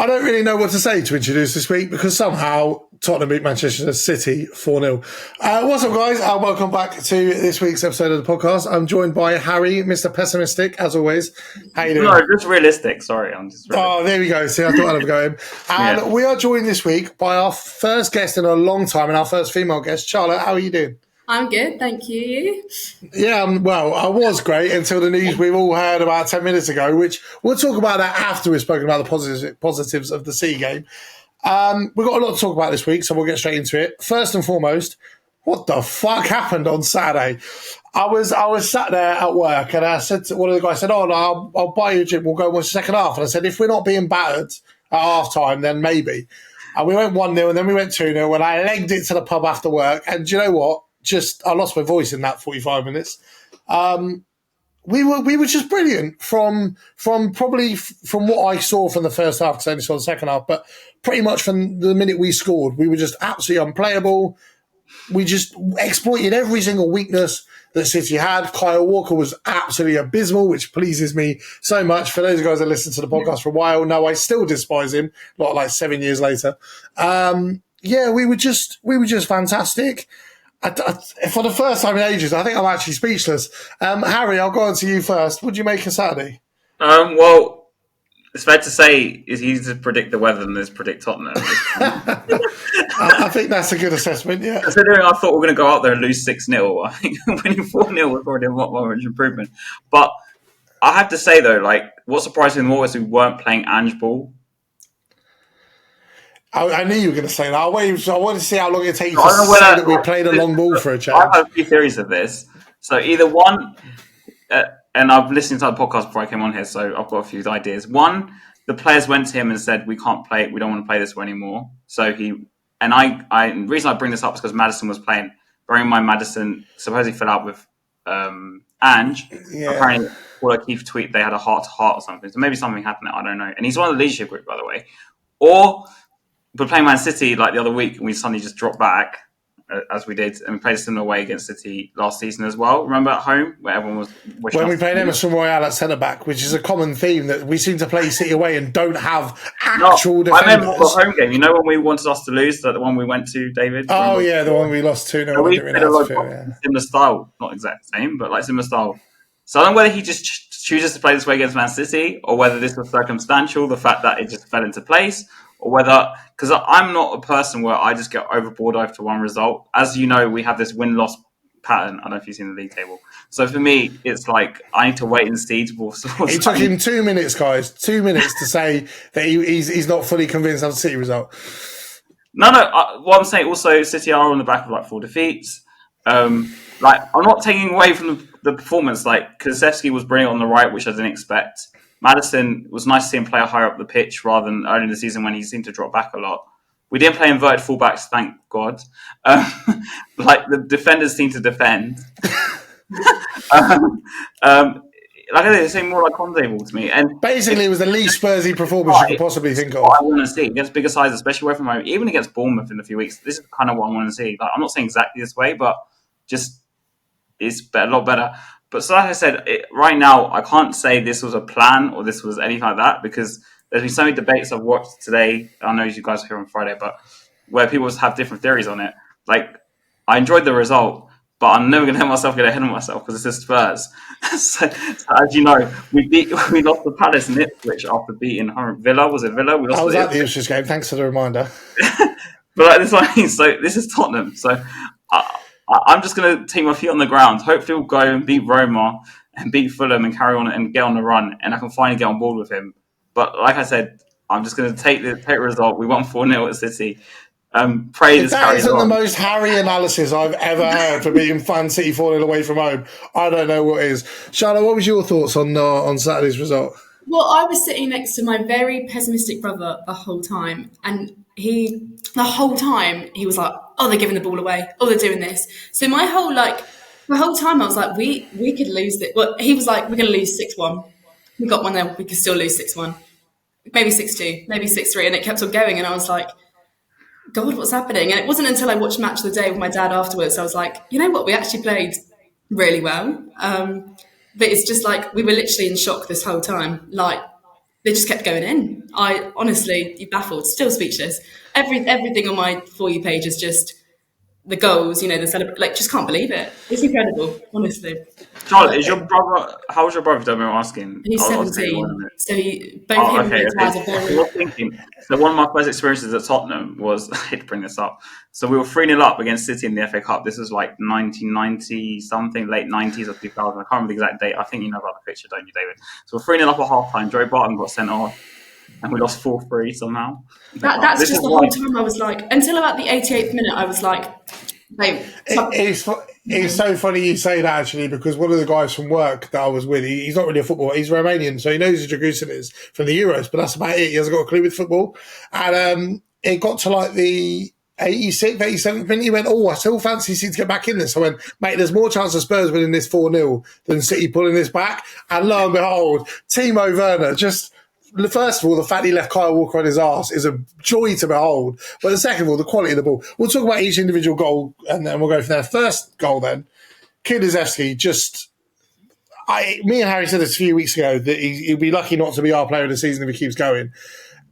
I don't really know what to say to introduce this week because somehow Tottenham beat Manchester City 4-0. What's up, guys? Welcome back to this week's episode of the podcast. I'm joined by Harry, Mr. Pessimistic, as always. How you doing? No, just realistic. Sorry, I'm just realistic. Oh, there we go. See, I thought I'd have a go in. And we are joined this week by our first guest in a long time and our first female guest. Charlotte, how are you doing? I'm good, thank you. Yeah, well, I was great until the news we've all heard about 10 minutes ago, which we'll talk about that after we've spoken about the positives of the C game. We've got a lot to talk about this week, so we'll get straight into it. First and foremost, what the fuck happened on Saturday? I was sat there at work and I said to one of the guys, "Oh, no, I'll buy you a drink, we'll go watch the second half." And I said, if we're not being battered at half time, then maybe. And we went 1-0 and then we went 2-0 and I legged it to the pub after work. And do you know what? I lost my voice in that 45 minutes. We were just brilliant from what I saw from the first half, because I only saw the second half, but pretty much from the minute we scored, we were just absolutely unplayable. We just exploited every single weakness that City had. Kyle Walker was absolutely abysmal, which pleases me so much. For those guys that listened to the podcast for a while, no, I still despise him, not like 7 years later. We were just fantastic. For the first time in ages, I think I'm actually speechless. Harry, I'll go on to you first. What do you make of Saturday? Well, it's fair to say it's easier to predict the weather than it is to predict Tottenham. I think that's a good assessment, yeah. Considering I thought we were going to go out there and lose 6-0, I think winning 4-0 was already a lot more improvement. But I have to say, though, like, what surprised me more is we weren't playing Ange ball. I knew you were going to say that. I wanted to see how long it takes to say that we played a long ball for a change. I have a few theories of this. So either one, and I've listened to the podcast before I came on here, so I've got a few ideas. One, the players went to him and said, "We can't play. We don't want to play this way anymore." So the reason I bring this up is because Maddison was playing. Bearing in mind, Maddison supposedly fell out with Ange. Yeah. Apparently, all I keep tweet they had a heart-to-heart or something. So maybe something happened. I don't know. And he's one of the leadership group, by the way. Or we're playing Man City like the other week and we suddenly just dropped back, as we did, and we played a similar way against City last season as well. Remember at home where everyone was when we played Emerson Royale at centre back, which is a common theme that we seem to play City away and don't have actual defenders. I remember the home game. You know when we wanted us to lose, like the one we went to, David. Oh yeah, the one we lost 2-0. We played a similar style, not exact same, but like similar style. So I don't know whether he just chooses to play this way against Man City, or whether this was circumstantial, the fact that it just fell into place. Or whether, because I'm not a person where I just get overboard after one result. As you know, we have this win-loss pattern. I don't know if you've seen the league table. So for me, it's like I need to wait and see. It took him 2 minutes, guys. 2 minutes to say that he's not fully convinced of the City result. No. What I'm saying, also, City are on the back of like 4 defeats. I'm not taking away from the performance. Like Kulusevski was brilliant on the right, which I didn't expect. Maddison, was nice to see him play higher up the pitch rather than early in the season when he seemed to drop back a lot. We didn't play inverted fullbacks, thank God. Like the defenders seem to defend. Like I say, more like Conte ball to me. And basically, it was the least Spursy performance you could possibly think of. What I want to see against bigger sides, especially away from home, even against Bournemouth in a few weeks. This is kind of what I want to see. Like, I'm not saying exactly this way, but just it's a lot better. But so like I said, right now, I can't say this was a plan or this was anything like that because there's been so many debates I've watched today. I know you guys are here on Friday, but where people have different theories on it. Like, I enjoyed the result, but I'm never going to let myself get ahead of myself because it's Spurs. so as you know, we lost the Palace and Ipswich after beating Villa. Was it Villa? I was at the Ipswich game. Thanks for the reminder. But like, this is what I mean. So this is Tottenham. So I'm just going to take my feet on the ground. Hopefully we'll go and beat Roma and beat Fulham and carry on and get on the run. And I can finally get on board with him. But like I said, I'm just going to take the result. We won 4-0 at City. Pray this carries on. That isn't the most Harry analysis I've ever heard for beating Fan City 4-0 away from home. I don't know what is. Charlotte, what was your thoughts on Saturday's result? Well, I was sitting next to my very pessimistic brother the whole time. And the whole time, he was like, "Oh, they're giving the ball away. Oh, they're doing this." So the whole time I was like, we could lose it. Well, he was like, "We're going to lose 6-1. We got 1-0. We could still lose 6-1. Maybe 6-2, maybe 6-3." And it kept on going. And I was like, God, what's happening? And it wasn't until I watched Match of the Day with my dad afterwards, I was like, you know what? We actually played really well. But it's just like, we were literally in shock this whole time. Like, they just kept going in. I honestly, you baffled, still speechless. Everything on my For You page is just the goals, the just can't believe it. It's incredible, honestly. Charlotte, is your brother? How was your brother? Don't mind asking. He's I'll tell you 17, one so both him and his dad are So very. you're thinking. So one of my first experiences at Tottenham was I hate to bring this up. So we were 3-0 up against City in the FA Cup. This was like 1990 something, late 90s or 2000. I can't remember the exact date. I think you know about the picture, don't you, David? So we're 3-0 up at half time. Joe Barton got sent off, and we lost 4-3 somehow. That's just the whole time I was like, until about the 88th minute, I was like, babe. It's so funny you say that, actually, because one of the guys from work that I was with, he's not really a footballer. He's Romanian, so he knows who Dragusin is from the Euros, but that's about it. He hasn't got a clue with football. And it got to like the 86th, 87th minute. He went, I still fancy City to get back in this. I went, mate, there's more chance of Spurs winning this 4-0 than City pulling this back. And lo and behold, Timo Werner just... First of all, the fact he left Kyle Walker on his arse is a joy to behold. But the second of all, the quality of the ball. We'll talk about each individual goal, and then we'll go from there. First goal, then. Kulusevski me and Harry said this a few weeks ago, that he'd be lucky not to be our player of the season if he keeps going.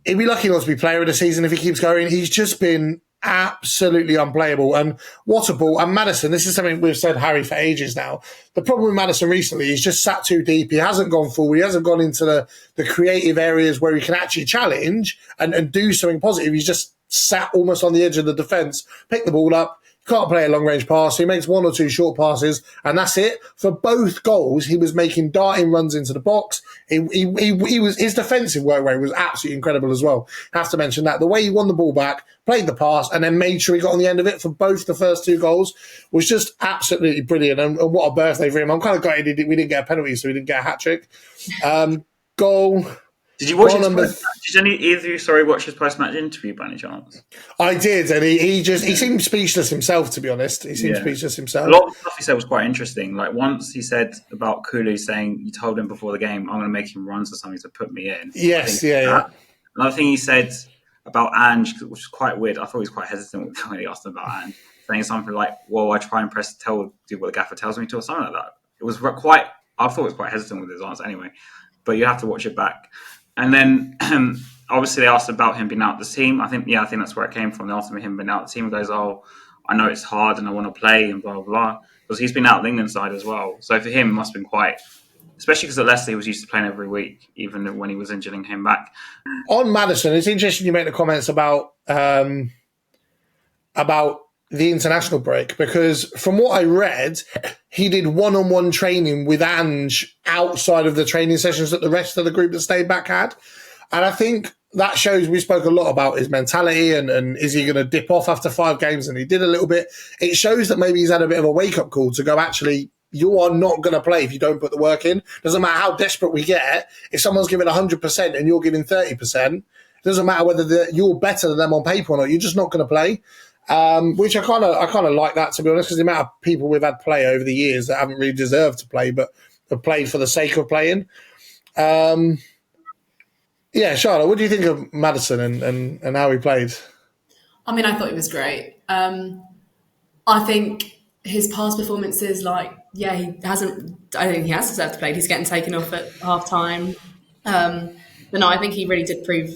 He'd be lucky not to be player of the season if he keeps going. He's just been absolutely unplayable. And what a ball. And Maddison, this is something we've said, Harry, for ages now. The problem with Maddison recently, he's just sat too deep. He hasn't gone forward. He hasn't gone into the creative areas where he can actually challenge and do something positive. He's just sat almost on the edge of the defence, picked the ball up. Can't play a long-range pass. He makes one or two short passes, and that's it. For both goals, he was making darting runs into the box. His defensive work rate was absolutely incredible as well. Have to mention that. The way he won the ball back, played the pass, and then made sure he got on the end of it for both the first two goals was just absolutely brilliant. And what a birthday for him. I'm kind of gutted we didn't get a penalty, so we didn't get a hat-trick. Goal... Did you watch either of you watch his post-match interview by any chance? I did, and he seemed speechless himself, to be honest. He seemed speechless himself. A lot of the stuff he said was quite interesting. Like once he said about Kulu saying, you told him before the game, I'm going to make him run to something to put me in. Yes, yeah. Another thing he said about Ange, which was quite weird, I thought he was quite hesitant when he asked him about Ange, saying something like, well, I try and do what the gaffer tells me to, or something like that. It was I thought he was quite hesitant with his answer anyway, but you have to watch it back. And then, obviously, they asked about him being out of the team. I think that's where it came from. They asked him being out of the team. He goes, I know it's hard and I want to play and blah, blah, blah. Because he's been out of the England side as well. So for him, it must have been quite... Especially because at Leicester, he was used to playing every week, even when he was injured and came back. On Maddison, it's interesting you make the comments about the international break, because from what I read, he did one-on-one training with Ange outside of the training sessions that the rest of the group that stayed back had. And I think that shows, we spoke a lot about his mentality and is he going to dip off after 5 games? And he did a little bit. It shows that maybe he's had a bit of a wake-up call to go, actually, you are not going to play if you don't put the work in. Doesn't matter how desperate we get. If someone's giving 100% and you're giving 30%, it doesn't matter whether you're better than them on paper or not. You're just not going to play. Which I kind of like that, to be honest, because the amount of people we've had play over the years that haven't really deserved to play, but have played for the sake of playing. Charlotte, what do you think of Maddison and how he played? I mean, I thought he was great. I think his past performances, he hasn't. I think he has deserved to play. He's getting taken off at half time. But no, I think he really did prove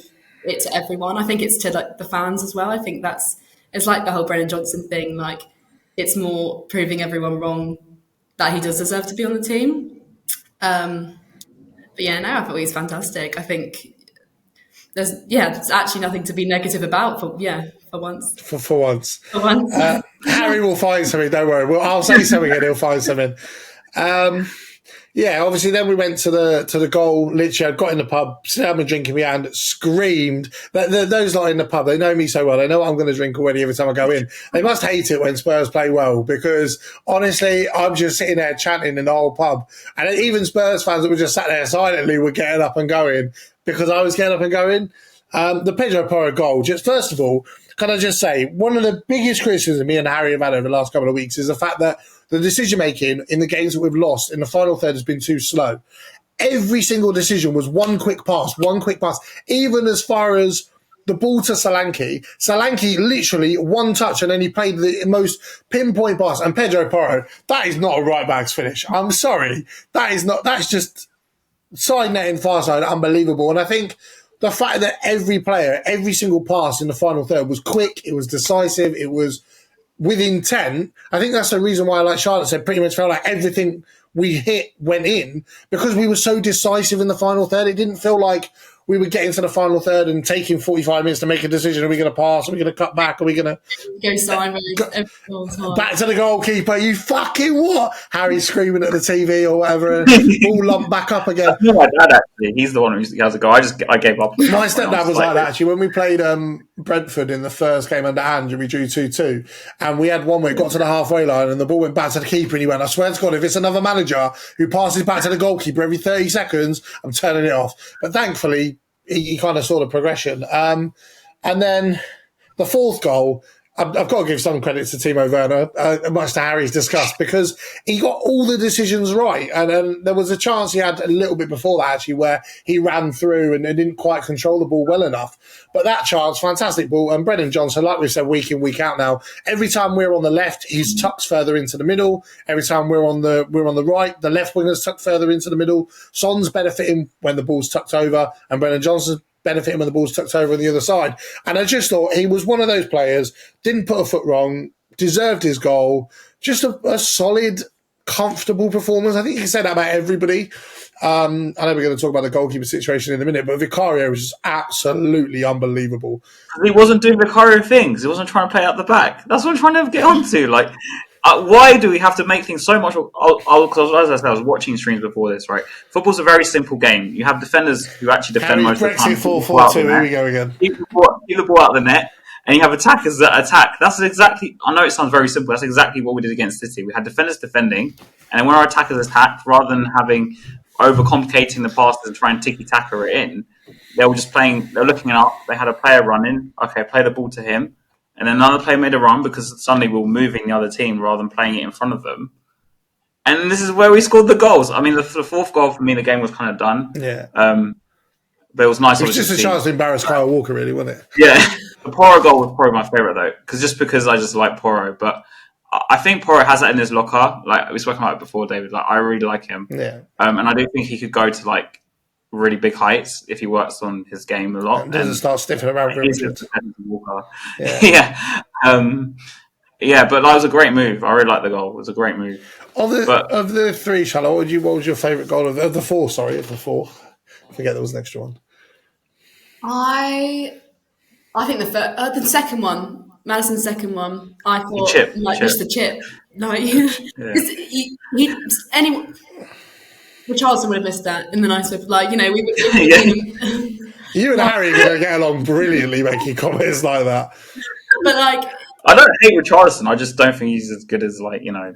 it to everyone. I think it's to the fans as well. I think it's like the whole Brennan Johnson thing. It's more proving everyone wrong that he does deserve to be on the team. But yeah, no, I thought he was fantastic. I think there's actually nothing to be negative about for once. For once. Harry will find something, don't worry. I'll say something and he'll find something. Obviously then we went to the goal. Literally, I got in the pub, sat down and drink in my hand, screamed. Those lot in the pub, they know me so well. They know what I'm going to drink already every time I go in. They must hate it when Spurs play well, because honestly, I'm just sitting there chanting in the whole pub. And even Spurs fans that were just sat there silently were getting up and going because I was getting up and going. The Pedro Porro goal, just first of all, can I just say, one of the biggest criticisms me and Harry have had over the last couple of weeks is the fact that the decision-making in the games that we've lost in the final third has been too slow. Every single decision was one quick pass, even as far as the ball to Solanke. Solanke literally one touch and then he played the most pinpoint pass. And Pedro Porro, that is not a right-back's finish. I'm sorry. That's side netting, far side, unbelievable. And I think the fact that every player, every single pass in the final third was quick, it was decisive, it was with intent. I think that's the reason why, like Charlotte said, pretty much felt like everything we hit went in, because we were so decisive in the final third. It didn't feel like we were getting to the final third and taking 45 minutes to make a decision. Are we going to pass? Are we going to cut back? Are we going to go sideways every single time? Back to the goalkeeper? You fucking what? Harry screaming at the TV or whatever, and all lumped back up again. No, my dad actually. He's the one who has a go. I gave up. My stepdad was like that actually. When we played Brentford in the first game under Ange, we drew 2-2, and we had one where it got to the halfway line and the ball went back to the keeper, and he went, "I swear to God, if it's another manager who passes back to the goalkeeper every 30 seconds, I'm turning it off." But thankfully, he kind of saw the progression. And then the fourth goal, I've got to give some credit to Timo Werner, much to Harry's disgust, because he got all the decisions right. And there was a chance he had a little bit before that, actually, where he ran through and didn't quite control the ball well enough. But that chance, fantastic ball. And Brennan Johnson, like we've said week in, week out now, every time we're on the left, he's tucks further into the middle. Every time we're on the right, the left winger's tucked further into the middle. Son's benefiting when the ball's tucked over, and Brennan Johnson's benefiting when the ball's tucked over on the other side. And I just thought he was one of those players, didn't put a foot wrong, deserved his goal, just a solid, comfortable performance. I think you can say that about everybody. I know we're going to talk about the goalkeeper situation in a minute, but Vicario was just absolutely unbelievable. He wasn't doing Vicario things. He wasn't trying to play out the back. That's what I'm trying to get onto. Like, why do we have to make things so much? Because as I said, I was watching streams before this, right? Football's a very simple game. You have defenders who actually defend most of the time. 4-4-2, here we go again. Keep the ball out of the net, and you have attackers that attack. That's exactly, I know it sounds very simple, that's exactly what we did against City. We had defenders defending, and then when our attackers attacked, rather than overcomplicating the passes and trying to tiki-taka it in, they were just playing, they're looking up, they had a player running, okay, play the ball to him, and then another player made a run because suddenly we were moving the other team rather than playing it in front of them. And this is where we scored the goals. I mean, the fourth goal for me, the game was kind of done. Yeah. But it was nice. It was just a chance to embarrass Kyle Walker, really, wasn't it? Yeah. The Porro goal was probably my favourite, though, because I just like Porro. But I think Porro has that in his locker. Like, we spoke about it before, David. Like, I really like him. Yeah. And I do think he could go to, like, really big heights if he works on his game a lot. And doesn't start stiffing around. Yeah. Yeah, but that was a great move. I really liked the goal. It was a great move. Of the three, Charlotte, what was your favourite goal of the four? Sorry, of the four. I forget there was an extra one. I think the second one, Madison's second one, I thought just the chip. Like, Richarlison would have missed that in the nice way. Like, we You and Harry are going to get along brilliantly making comments like that. But like, I don't hate Richarlison. I just don't think he's as good as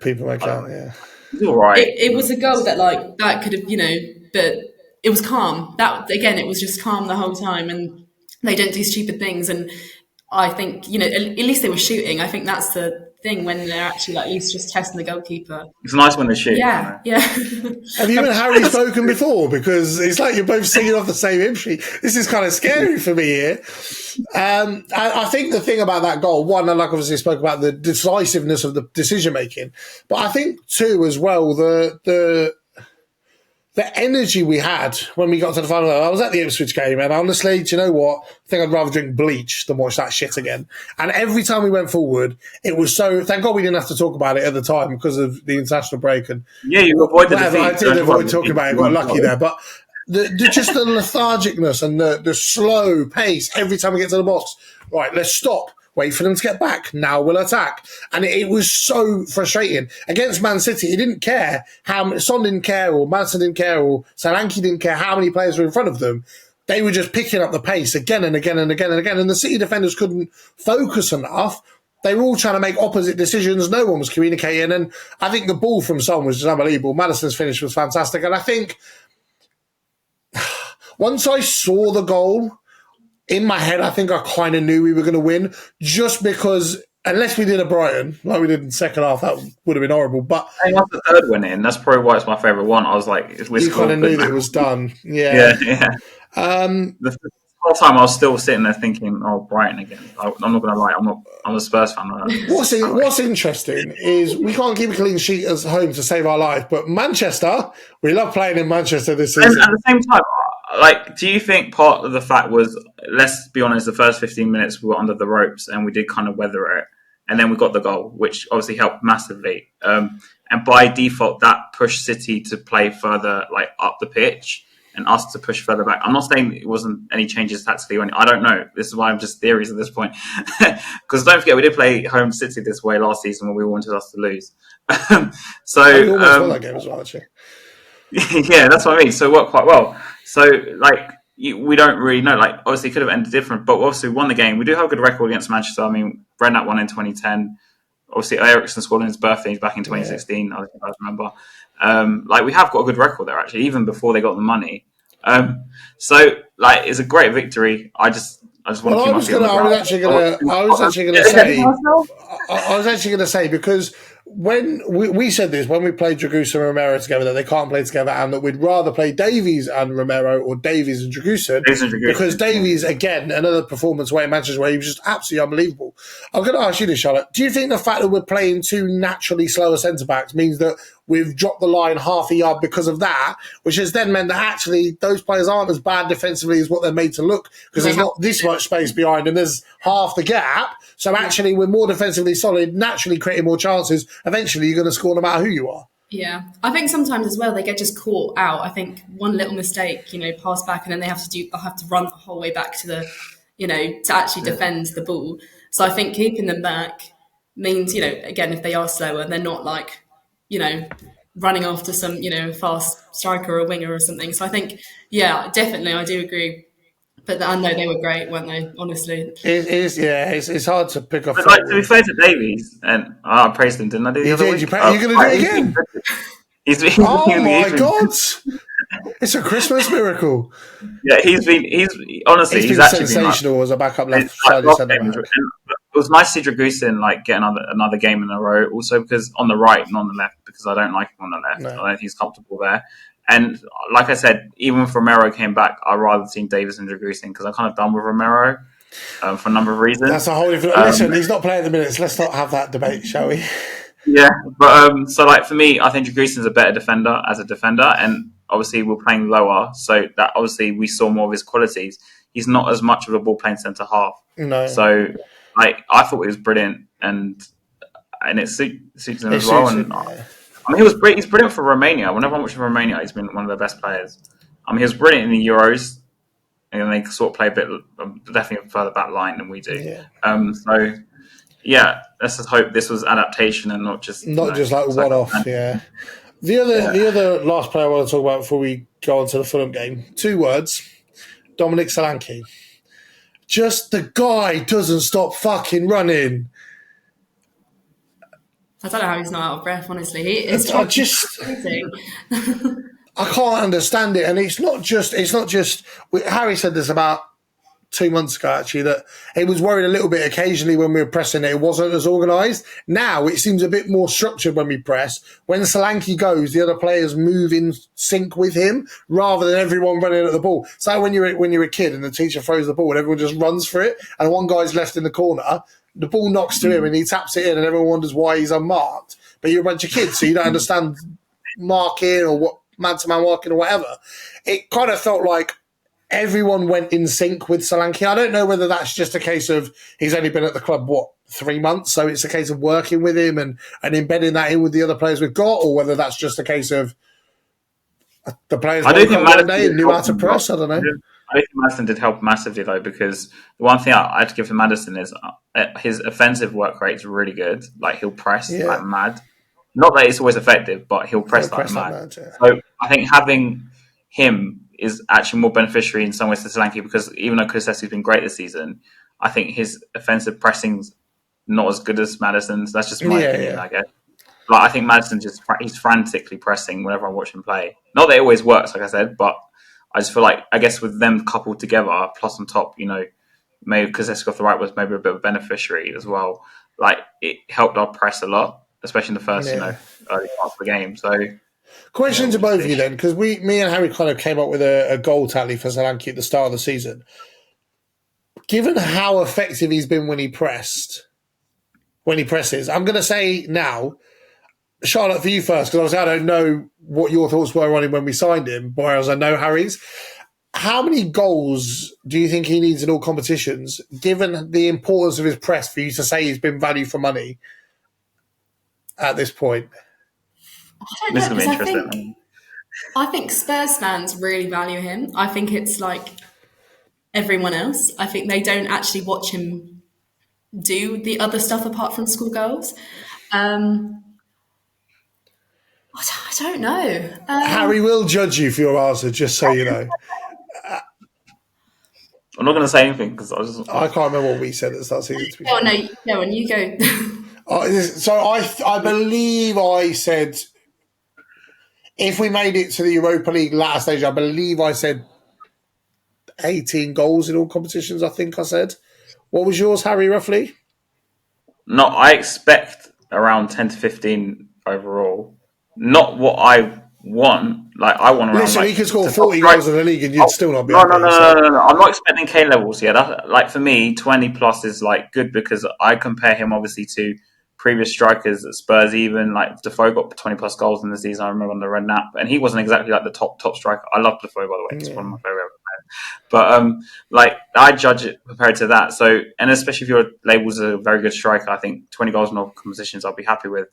people make out. Yeah, he's all right. It was a goal that could have but it was calm. That again, it was just calm the whole time, and they don't do stupid things. And I think at least they were shooting. I think that's the thing when they're actually at least just testing the goalkeeper. It's nice when they shoot. Yeah. Have you and Harry spoken before? Because it's like you're both singing off the same hymn sheet. This is kind of scary for me here. I think the thing about that goal, one, I obviously spoke about the decisiveness of the decision making, but I think two as well, the energy we had when we got to the final. I was at the Ipswich game, and honestly, do you know what? I think I'd rather drink bleach than watch that shit again. And every time we went forward, it was so. Thank God we didn't have to talk about it at the time because of the international break. And yeah, you avoided the defeat. I did avoid talking about it. Got lucky there, but just the lethargicness and the slow pace every time we get to the box. Right, let's stop. Wait for them to get back. Now we'll attack. And it was so frustrating. Against Man City, he didn't care how Son didn't care, or Madison didn't care, or Solanke didn't care how many players were in front of them. They were just picking up the pace again and again and again and again. And the City defenders couldn't focus enough. They were all trying to make opposite decisions. No one was communicating. And I think the ball from Son was just unbelievable. Madison's finish was fantastic. And I think once I saw the goal, in my head, I think I kind of knew we were going to win, just because unless we did a Brighton like we did in the second half, that would have been horrible. But I think the third went in. That's probably why it's my favourite one. I was like, you kind of knew that it was done. Yeah. whole time I was still sitting there thinking, "Oh, Brighton again." I'm not going to lie, I'm a Spurs fan. What's interesting is we can't keep a clean sheet at home to save our life, but Manchester, we love playing in Manchester this season. And at the same time, like, do you think part of the fact was, let's be honest, the first 15 minutes we were under the ropes and we did kind of weather it, and then we got the goal, which obviously helped massively. And by default, that pushed City to play further, like up the pitch, and us to push further back. I'm not saying it wasn't any changes tactically or anything. I don't know. This is why I'm just theories at this point. Because don't forget, we did play home City this way last season when we wanted us to lose. So we almost won that game as well, actually. Yeah, that's what I mean. So it worked quite well. So, like, we don't really know. Like, obviously, it could have ended different, but obviously we won the game. We do have a good record against Manchester. I mean, Brendan won in 2010. Obviously, Ericsson scored on his birthday back in 2016. I remember. Like, we have got a good record there, actually, even before they got the money. So, like, it's a great victory. I just want to keep my feet on the ground. I was actually going to say, because when we said this, when we played Dragusin and Romero together, that they can't play together and that we'd rather play Davies and Romero or Davies and Dragusin, because Davies, again, another performance away in Manchester where he was just absolutely unbelievable. I'm going to ask you this, Charlotte. Do you think the fact that we're playing two naturally slower centre-backs means that we've dropped the line half a yard because of that, which has then meant that actually those players aren't as bad defensively as what they're made to look, because there's not this much space behind and there's half the gap. So actually we're more defensively solid, naturally creating more chances. Eventually you're going to score no matter who you are. Yeah, I think sometimes as well they get just caught out. I think one little mistake, pass back, and then they have to run the whole way back to the, to actually defend the ball. So I think keeping them back means, again, if they are slower, they're not like, running after some, fast striker or a winger or something. So I think, yeah, definitely, I do agree. But I know they were great, weren't they? Honestly, it's hard to pick up. But like, to be fair to Davies, and I praised him, didn't I? You're going to do it again? Oh my God! It's a Christmas miracle. Yeah, he's honestly been actually sensational been as a backup left side centre back. It was nice to see Dragusin get another game in a row. Also because on the right, not on the left, because I don't like him on the left. No. I don't think he's comfortable there. And like I said, even if Romero came back, I'd rather seen Davis and Dragusin, because I'm kind of done with Romero for a number of reasons. That's a whole different. Listen, he's not playing the minutes. Let's not have that debate, shall we? Yeah, but so like for me, I think Dragusin's a better defender as a defender, and obviously we're playing lower, so that obviously we saw more of his qualities. He's not as much of a ball playing centre half. No. So like I thought he was brilliant, and it suits him as well. And I mean, he's brilliant for Romania. Whenever I'm watching Romania, he's been one of the best players. I mean, he was brilliant in the Euros, and they sort of play a bit definitely further back line than we do. Yeah. So yeah, let's just hope this was adaptation and not just just like one off. Yeah. The other last player I want to talk about before we go on to the Fulham game. 2 words: Dominic Solanke. Just the guy doesn't stop fucking running. I don't know how he's not out of breath, honestly. It's I can't understand it. And it's not just Harry said this about 2 months ago, actually, that he was worried a little bit occasionally when we were pressing it wasn't as organised. Now it seems a bit more structured when we press. When Solanke goes, the other players move in sync with him rather than everyone running at the ball. It's like when you're a kid and the teacher throws the ball and everyone just runs for it, and one guy's left in the corner, the ball knocks to him and he taps it in and everyone wonders why he's unmarked. But you're a bunch of kids, so you don't understand marking or what man-to-man marking or whatever. It kind of felt like everyone went in sync with Solanke. I don't know whether that's just a case of he's only been at the club, 3 months, so it's a case of working with him and embedding that in with the other players we've got, or whether that's just a case of the players woke up one day and knew how to press. I don't know. I think Maddison did help massively, though, because the one thing I had to give to Maddison is his offensive work rate is really good. Like, he'll press like mad. Not that it's always effective, but he'll press like mad. So I think having him is actually more beneficiary in some ways to Solanke, because even though Kulusevski's been great this season, I think his offensive pressing's not as good as Maddison's. That's just my opinion, I guess. Like, I think Maddison he's frantically pressing whenever I watch him play. Not that it always works, like I said, but I just feel like, I guess with them coupled together, plus on top, maybe Kulusevski off the right was maybe a bit of a beneficiary as well. Like, it helped our press a lot, especially in the first, early part of the game. So, question to both of you then, because me and Harry kind of came up with a goal tally for Solanke at the start of the season. given how effective he's been when he presses, I'm going to say now, Charlotte, for you first, because obviously I don't know what your thoughts were on him when we signed him, whereas I know Harry's. How many goals do you think he needs in all competitions, given the importance of his press, for you to say he's been value for money at this point? I This don't is know, gonna be 'cause interesting. I think Spurs fans really value him. I think it's like everyone else. I think they don't actually watch him do the other stuff apart from score goals. I don't know. Harry will judge you for your answer, just so you know. I'm not going to say anything because I can't remember what we said at the start of the season, to be Oh fair. no, and you go. So I believe I said, if we made it to the Europa League latter stage, I believe I said 18 goals in all competitions, I think I said. What was yours, Harry, roughly? No, I expect around 10 to 15 overall. Not what I want. Like, I want around. Listen, like, he could score to 40 top goals in the league and you'd Oh, still not be no, happy. no, no, So. no, no, no. I'm not expecting Kane levels. Yeah, that, like, for me, 20 plus is like good because I compare him obviously to previous strikers at Spurs. Even like Defoe got 20 plus goals in the season. I remember on the Red Nap, and he wasn't exactly like the top striker. I love Defoe, by the way. He's one of my favorite players. But like, I judge it compared to that. So, and especially if your label's a very good striker, I think 20 goals in all competitions I'll be happy with.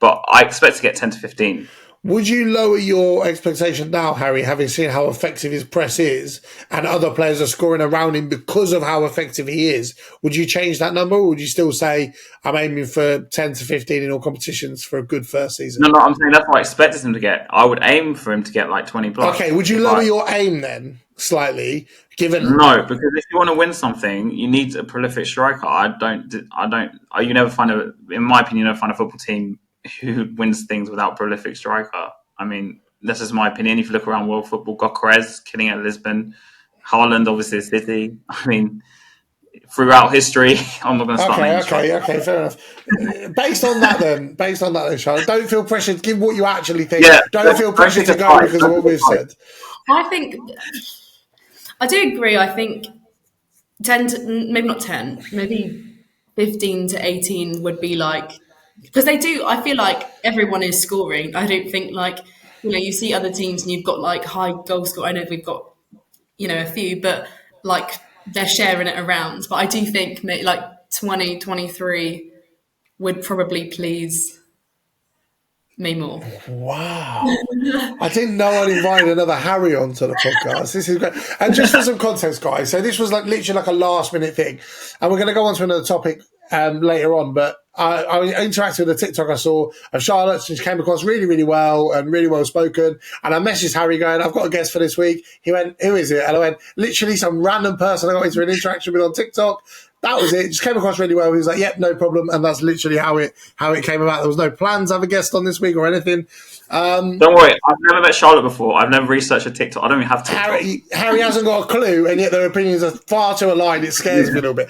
But I expect to get 10 to 15. Would you lower your expectation now, Harry, having seen how effective his press is and other players are scoring around him because of how effective he is? Would you change that number, or would you still say, I'm aiming for 10 to 15 in all competitions for a good first season? No, I'm saying that's what I expected him to get. I would aim for him to get like 20 plus. Okay, would you lower your aim then slightly, given... No, because if you want to win something, you need a prolific striker. You never find in my opinion, you never find a football team who wins things without prolific striker. I mean, this is my opinion. If you look around world football, Gyökeres killing at Lisbon, Haaland obviously at City. I mean, throughout history, I'm not going to start naming strikers. Okay, fair enough. Based on that then, Charlotte, don't feel pressured. Give what you actually think. Yeah, don't feel pressured to go because of what we've said. I do agree. I think 10 to, maybe not 10, maybe 15 to 18 would be like, because they do, I feel like everyone is scoring. I don't think like, you see other teams and you've got like high goal score. I know we've got, a few, but like they're sharing it around. But I do think like 20, 23 would probably please me more. Wow. I didn't know I'd invited another Harry onto the podcast. This is great. And just for some context, guys, so this was like literally like a last minute thing. And we're going to go on to another topic later on, but I interacted with a TikTok I saw of Charlotte. She came across really, really well and really well spoken. And I messaged Harry going, I've got a guest for this week. He went, who is it? And I went, literally some random person I got into an interaction with on TikTok. That was it. Just came across really well. He was like, yep, no problem. And that's literally how it came about. There was no plans to have a guest on this week or anything. Don't worry, I've never met Charlotte before. I've never researched a TikTok. I don't even have TikTok. Harry hasn't got a clue, and yet their opinions are far too aligned. It scares me a little bit.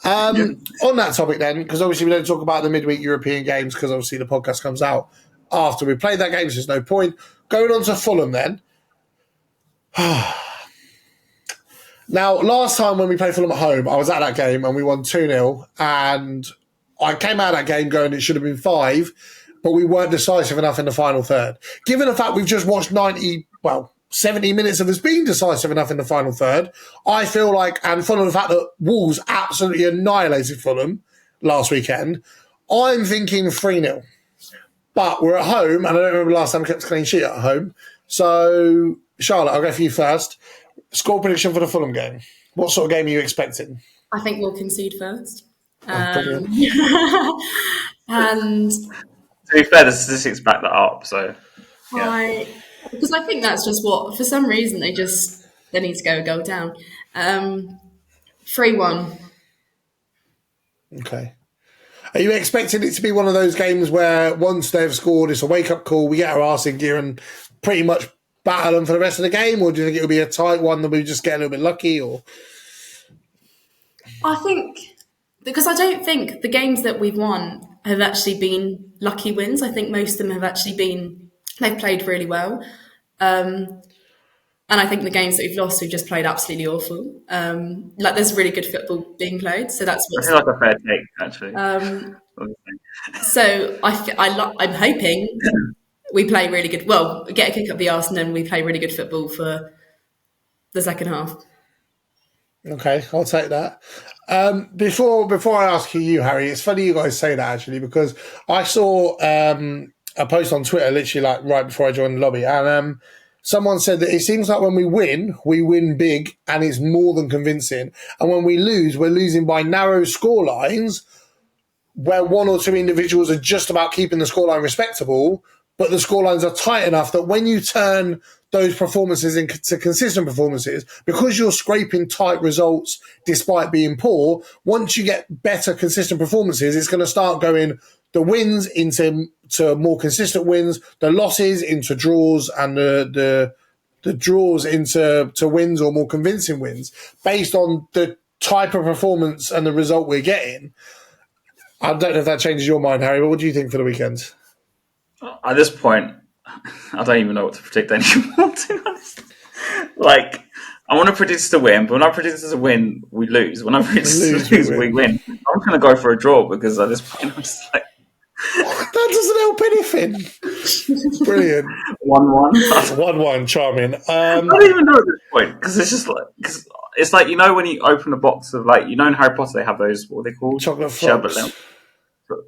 On that topic then, because obviously we don't talk about the midweek European games because obviously the podcast comes out after we played that game, so there's no point. Going on to Fulham then. Now, last time when we played Fulham at home, I was at that game and we won 2-0, and I came out of that game going it should have been 5, but we weren't decisive enough in the final third. Given the fact we've just watched 70 minutes of us being decisive enough in the final third, I feel like, and following the fact that Wolves absolutely annihilated Fulham last weekend, I'm thinking 3-0. But we're at home, and I don't remember the last time we kept a clean sheet at home. So, Charlotte, I'll go for you first. Score prediction for the Fulham game. What sort of game are you expecting? I think we'll concede first. Brilliant. And to be fair, the statistics back that up. So, yeah. Because I think that's just what, for some reason, they need to go a goal down. 3-1. Okay. Are you expecting it to be one of those games where once they've scored, it's a wake-up call, we get our arse in gear and pretty much battle them for the rest of the game, or do you think it'll be a tight one that we just get a little bit lucky? Or I think, because I don't think the games that we've won have actually been lucky wins. I think most of them have actually been, they've played really well. And I think the games that we've lost, we've just played absolutely awful. Like there's really good football being played, so that's I what's. feel like a fair take, actually. So I'm hoping we play really good. Well, get a kick up the arse, and then we play really good football for the second half. Okay, I'll take that. Before I ask you, Harry, it's funny you guys say that actually, because I saw a post on Twitter literally like right before I joined the lobby, and someone said that it seems like when we win big, and it's more than convincing, and when we lose, we're losing by narrow score lines, where one or two individuals are just about keeping the scoreline respectable, but the scorelines are tight enough that when you turn those performances into consistent performances, because you're scraping tight results despite being poor, once you get better consistent performances, it's going to start going the wins into more consistent wins, the losses into draws, and the draws into wins or more convincing wins based on the type of performance and the result we're getting. I don't know if that changes your mind, Harry, but what do you think for the weekend? At this point, I don't even know what to predict anymore, to be honest. Like, I want to predict us to win, but when I predict us to win, we lose. When I predict us to lose, we win. I'm going to go for a draw because at this point, I'm just like... That doesn't help anything. Brilliant. 1-1. 1-1, charming. I don't even know at this point, because it's just like... Cause it's like, you know when you open a box of, like, you know in Harry Potter they have those, what are they called? Chocolate frogs.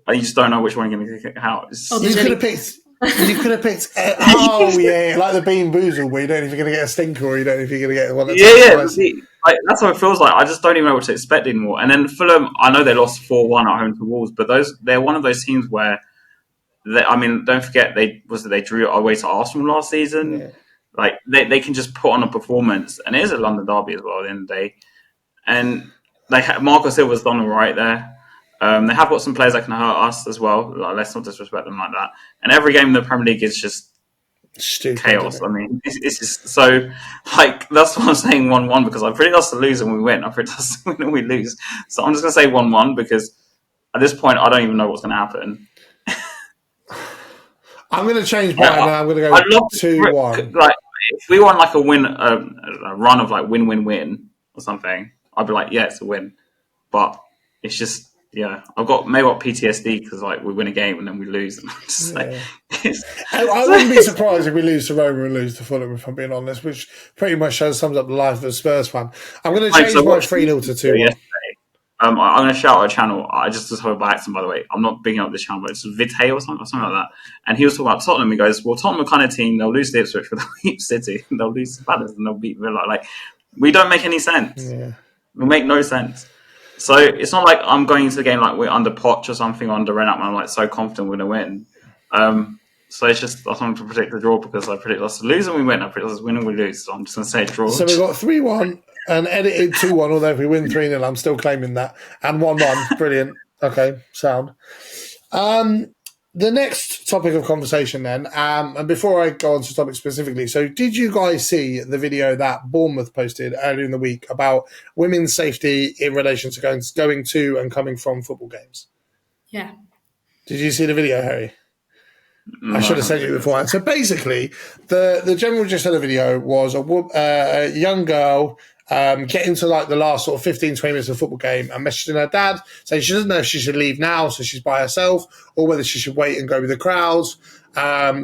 And you just don't know which one you're going to kick out. You could have picked... oh yeah, like the Bean Boozled, where you don't know if you're going to get a stinker or you don't know if you're going to get one that's like, that's what it feels like. I just don't even know what to expect anymore. And then Fulham, I know they lost 4-1 at home to Wolves, but they're one of those teams where, don't forget they drew away to Arsenal last season. Yeah. Like they can just put on a performance, and it is a London derby as well at the end of the day. And Marco Silva's done all right there. They have got some players that can hurt us as well. Like, let's not disrespect them like that. And every game in the Premier League is just stupid chaos. I mean, it's just so, like, that's what I'm saying 1-1, because I predict us to lose and we win. I predict us to win and we lose. So I'm just going to say 1-1, because at this point I don't even know what's going to happen. I'm going to change mine, and I'm going to go 2-1. Like, if we want like a win, a run of like win or something, I'd be like, yeah, it's a win. But it's just, yeah, I've got PTSD because like we win a game and then we lose, and I'm just like, I wouldn't be surprised if we lose to Roma and lose to Fulham, if I'm being honest, which pretty much sums up the life of a Spurs fan. I'm going to change my 3-0 to 2-1. I'm going to shout out a channel. I just discovered by accident, by the way. I'm not bigging up this channel, but it's Vite or something like that. And he was talking about Tottenham. He goes, well, Tottenham are kind of team. They'll lose to Ipswich, but they'll beat City. They'll lose to Palace, and they'll beat Villa. Like, we don't make any sense. Yeah. We make no sense. So it's not like I'm going into the game like we're under Poch or something, or under Renat, and I'm like so confident we're going to win. So it's just, I want to predict the draw because I predict us to lose and we win. I predict us to win and we lose. So I'm just going to say draw. So we've got 3-1 and edited 2-1, although if we win 3-0, I'm still claiming that. And 1-1. Brilliant. Okay, sound. The next topic of conversation then, and before I go on to the topic specifically, so did you guys see the video that Bournemouth posted earlier in the week about women's safety in relation to going to and coming from football games? Yeah. Did you see the video, Harry? I should have sent you beforehand. So basically, the general gist of the video was a young girl getting to like the last sort of 15, 20 minutes of the football game and messaging her dad saying she doesn't know if she should leave now, so she's by herself, or whether she should wait and go with the crowds.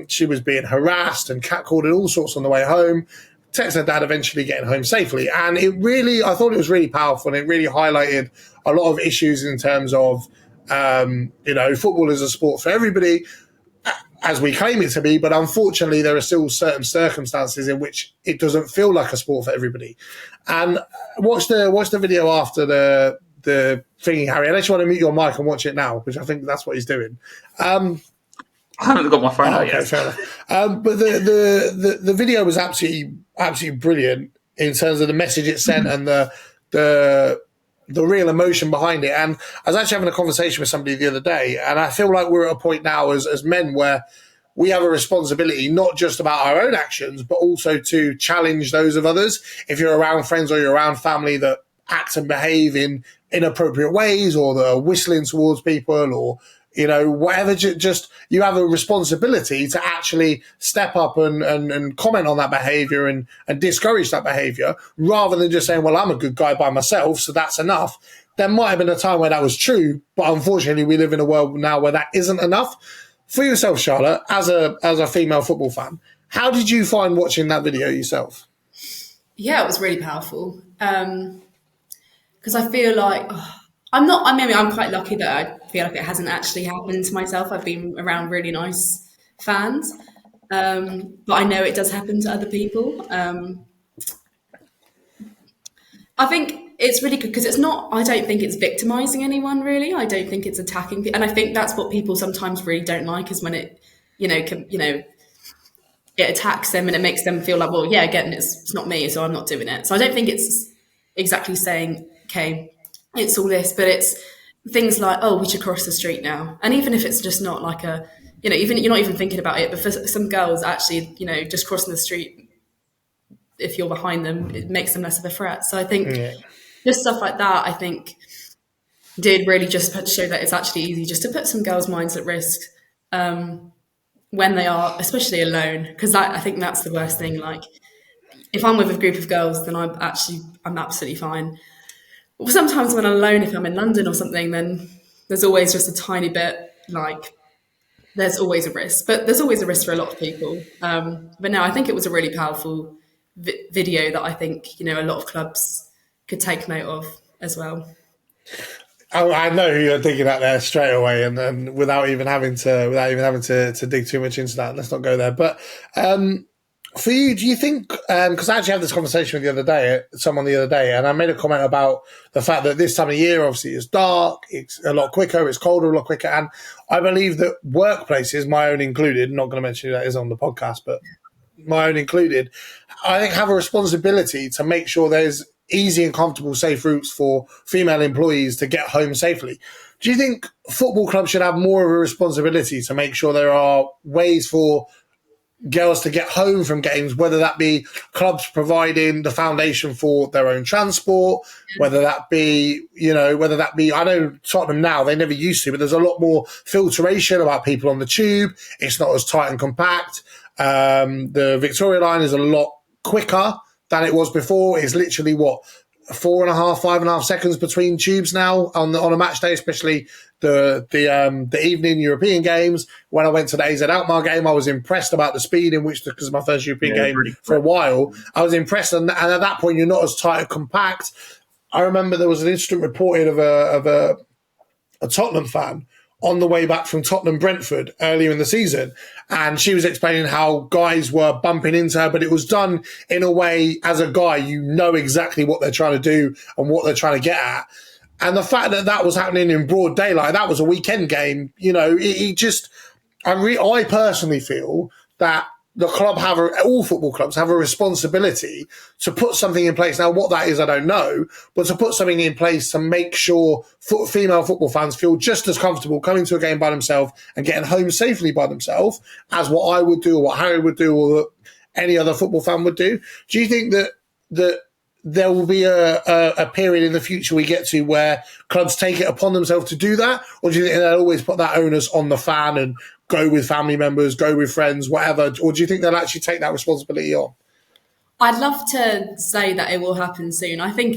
She was being harassed and catcalled and all sorts on the way home. Text her dad, eventually getting home safely. And I thought it was really powerful, and it really highlighted a lot of issues in terms of, football is a sport for everybody, as we claim it to be, but unfortunately there are still certain circumstances in which it doesn't feel like a sport for everybody. And watch the video after the thingy, Harry. Unless you want to mute your mic and watch it now, which I think that's what he's doing. I haven't got my phone out yet. Fair enough. But the video was absolutely brilliant in terms of the message it sent and the real emotion behind it. And I was actually having a conversation with somebody the other day, and I feel like we're at a point now as men where we have a responsibility not just about our own actions, but also to challenge those of others. If you're around friends or you're around family that act and behave in inappropriate ways, or that are whistling towards people, or whatever. Just you have a responsibility to actually step up and comment on that behaviour and discourage that behaviour, rather than just saying, well, I'm a good guy by myself, so that's enough. There might have been a time where that was true, but unfortunately we live in a world now where that isn't enough. For yourself, Charlotte, as a female football fan, how did you find watching that video yourself? Yeah, it was really powerful. Because I feel like I'm quite lucky that I feel like it hasn't actually happened to myself. I've been around really nice fans, but I know it does happen to other people. I think it's really good because I don't think it's victimizing anyone, really. I don't think it's attacking people. And I think that's what people sometimes really don't like, is when it, it attacks them and it makes them feel like, well, yeah, again, it's not me, so I'm not doing it. So I don't think it's exactly saying, okay, it's all this, but it's things like, oh, we should cross the street now. And even if it's just not like even you're not even thinking about it, but for some girls actually, just crossing the street, if you're behind them, it makes them less of a threat. So I think just stuff like that, I think, did really just show that it's actually easy just to put some girls' minds at risk when they are, especially alone, because I think that's the worst thing. Like, if I'm with a group of girls, then I'm absolutely fine. But sometimes when I'm alone, if I'm in London or something, then there's always just a tiny bit, like, there's always a risk. But there's always a risk for a lot of people. But no, I think it was a really powerful video that I think, a lot of clubs could take note of as well. I know who you're thinking at there straight away, and without even having to dig too much into that, let's not go there. But for you, do you think? Because I actually had this conversation with someone the other day, and I made a comment about the fact that this time of year, obviously, it's dark, it's a lot quicker, it's colder a lot quicker, and I believe that workplaces, my own included, not going to mention who that is on the podcast, but my own included, I think have a responsibility to make sure there's easy and comfortable, safe routes for female employees to get home safely. Do you think football clubs should have more of a responsibility to make sure there are ways for girls to get home from games, whether that be clubs providing the foundation for their own transport, whether that be, I know Tottenham now, they never used to, but there's a lot more filtration about people on the tube. It's not as tight and compact. The Victoria line is a lot quicker than it was before. It's literally 5.5 seconds between tubes now on a match day, especially the evening European games. When I went to the AZ Alkmaar game, I was impressed about the speed in which, because my first European game really for a while, I was impressed. And at that point, you're not as tight and compact. I remember there was an incident reported of a Tottenham fan on the way back from Tottenham Brentford earlier in the season. And she was explaining how guys were bumping into her, but it was done in a way, as a guy, you know exactly what they're trying to do and what they're trying to get at. And the fact that that was happening in broad daylight, that was a weekend game, I personally feel that all football clubs have a responsibility to put something in place. Now, what that is, I don't know, but to put something in place to make sure female football fans feel just as comfortable coming to a game by themselves and getting home safely by themselves as what I would do, or what Harry would do, or any other football fan would do. Do you think that there will be a period in the future we get to where clubs take it upon themselves to do that? Or do you think they'll always put that onus on the fan and go with family members, go with friends, whatever? Or do you think they'll actually take that responsibility on? I'd love to say that it will happen soon. I think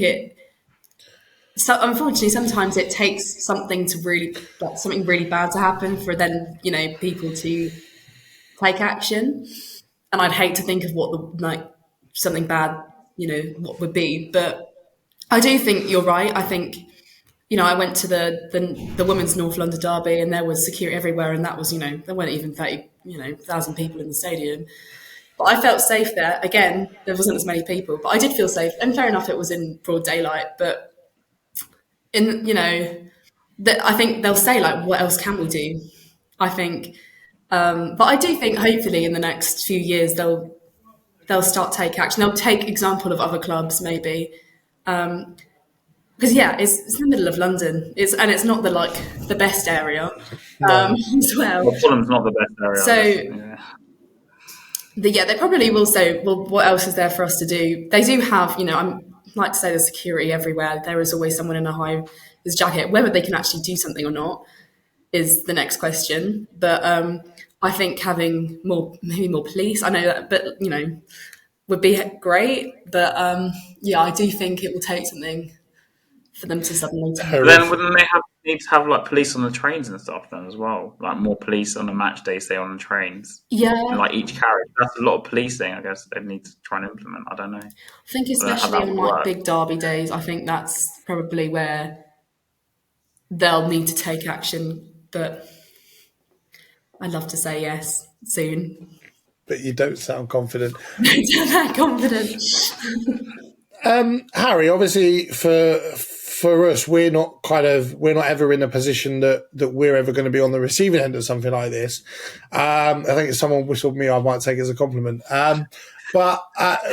unfortunately, sometimes it takes something really bad to happen for then, people to take action. And I'd hate to think of what something bad, what would be. But I do think you're right. I think, I went to the women's North London derby, and there was security everywhere, and that was, there weren't even 1,000 people in the stadium. But I felt safe there. Again, there wasn't as many people, but I did feel safe. And fair enough, it was in broad daylight. But I think they'll say, what else can we do? I think, but I do think hopefully in the next few years they'll start take action. They'll take example of other clubs maybe. Because it's the middle of London. It's not the best area as well. Well, Fulham's not the best area. So they probably will say, well, what else is there for us to do? They do have, I like to say there's security everywhere. There is always someone in a high-vis jacket. Whether they can actually do something or not is the next question. But I think having maybe more police, I know that, but would be great. But I do think it will take something for them to suddenly turn. But then wouldn't they need to have like police on the trains and stuff then as well? Like more police on a match day, say on the trains. Yeah. And like each carriage. That's a lot of policing, I guess they need to try and implement. I don't know. I think especially on like big derby days, I think that's probably where they'll need to take action. But I'd love to say yes soon. But you don't sound confident. Don't sound that confident. Harry, obviously for us, we're not ever in a position that we're ever going to be on the receiving end of something like this. I think if someone whistled me, I might take it as a compliment. But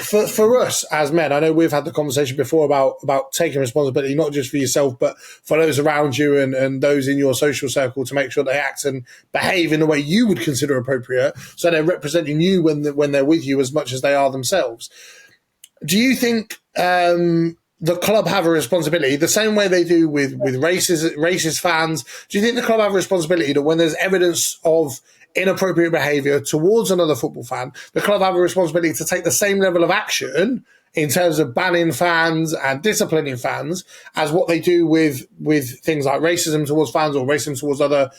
for us as men, I know we've had the conversation before about taking responsibility, not just for yourself, but for those around you and those in your social circle to make sure they act and behave in the way you would consider appropriate. So they're representing you when they're with you as much as they are themselves. Do you think the club have a responsibility, the same way they do with racist fans? Do you think the club have a responsibility that when there's evidence of inappropriate behaviour towards another football fan, the club have a responsibility to take the same level of action in terms of banning fans and disciplining fans as what they do with things like racism towards fans or racism towards other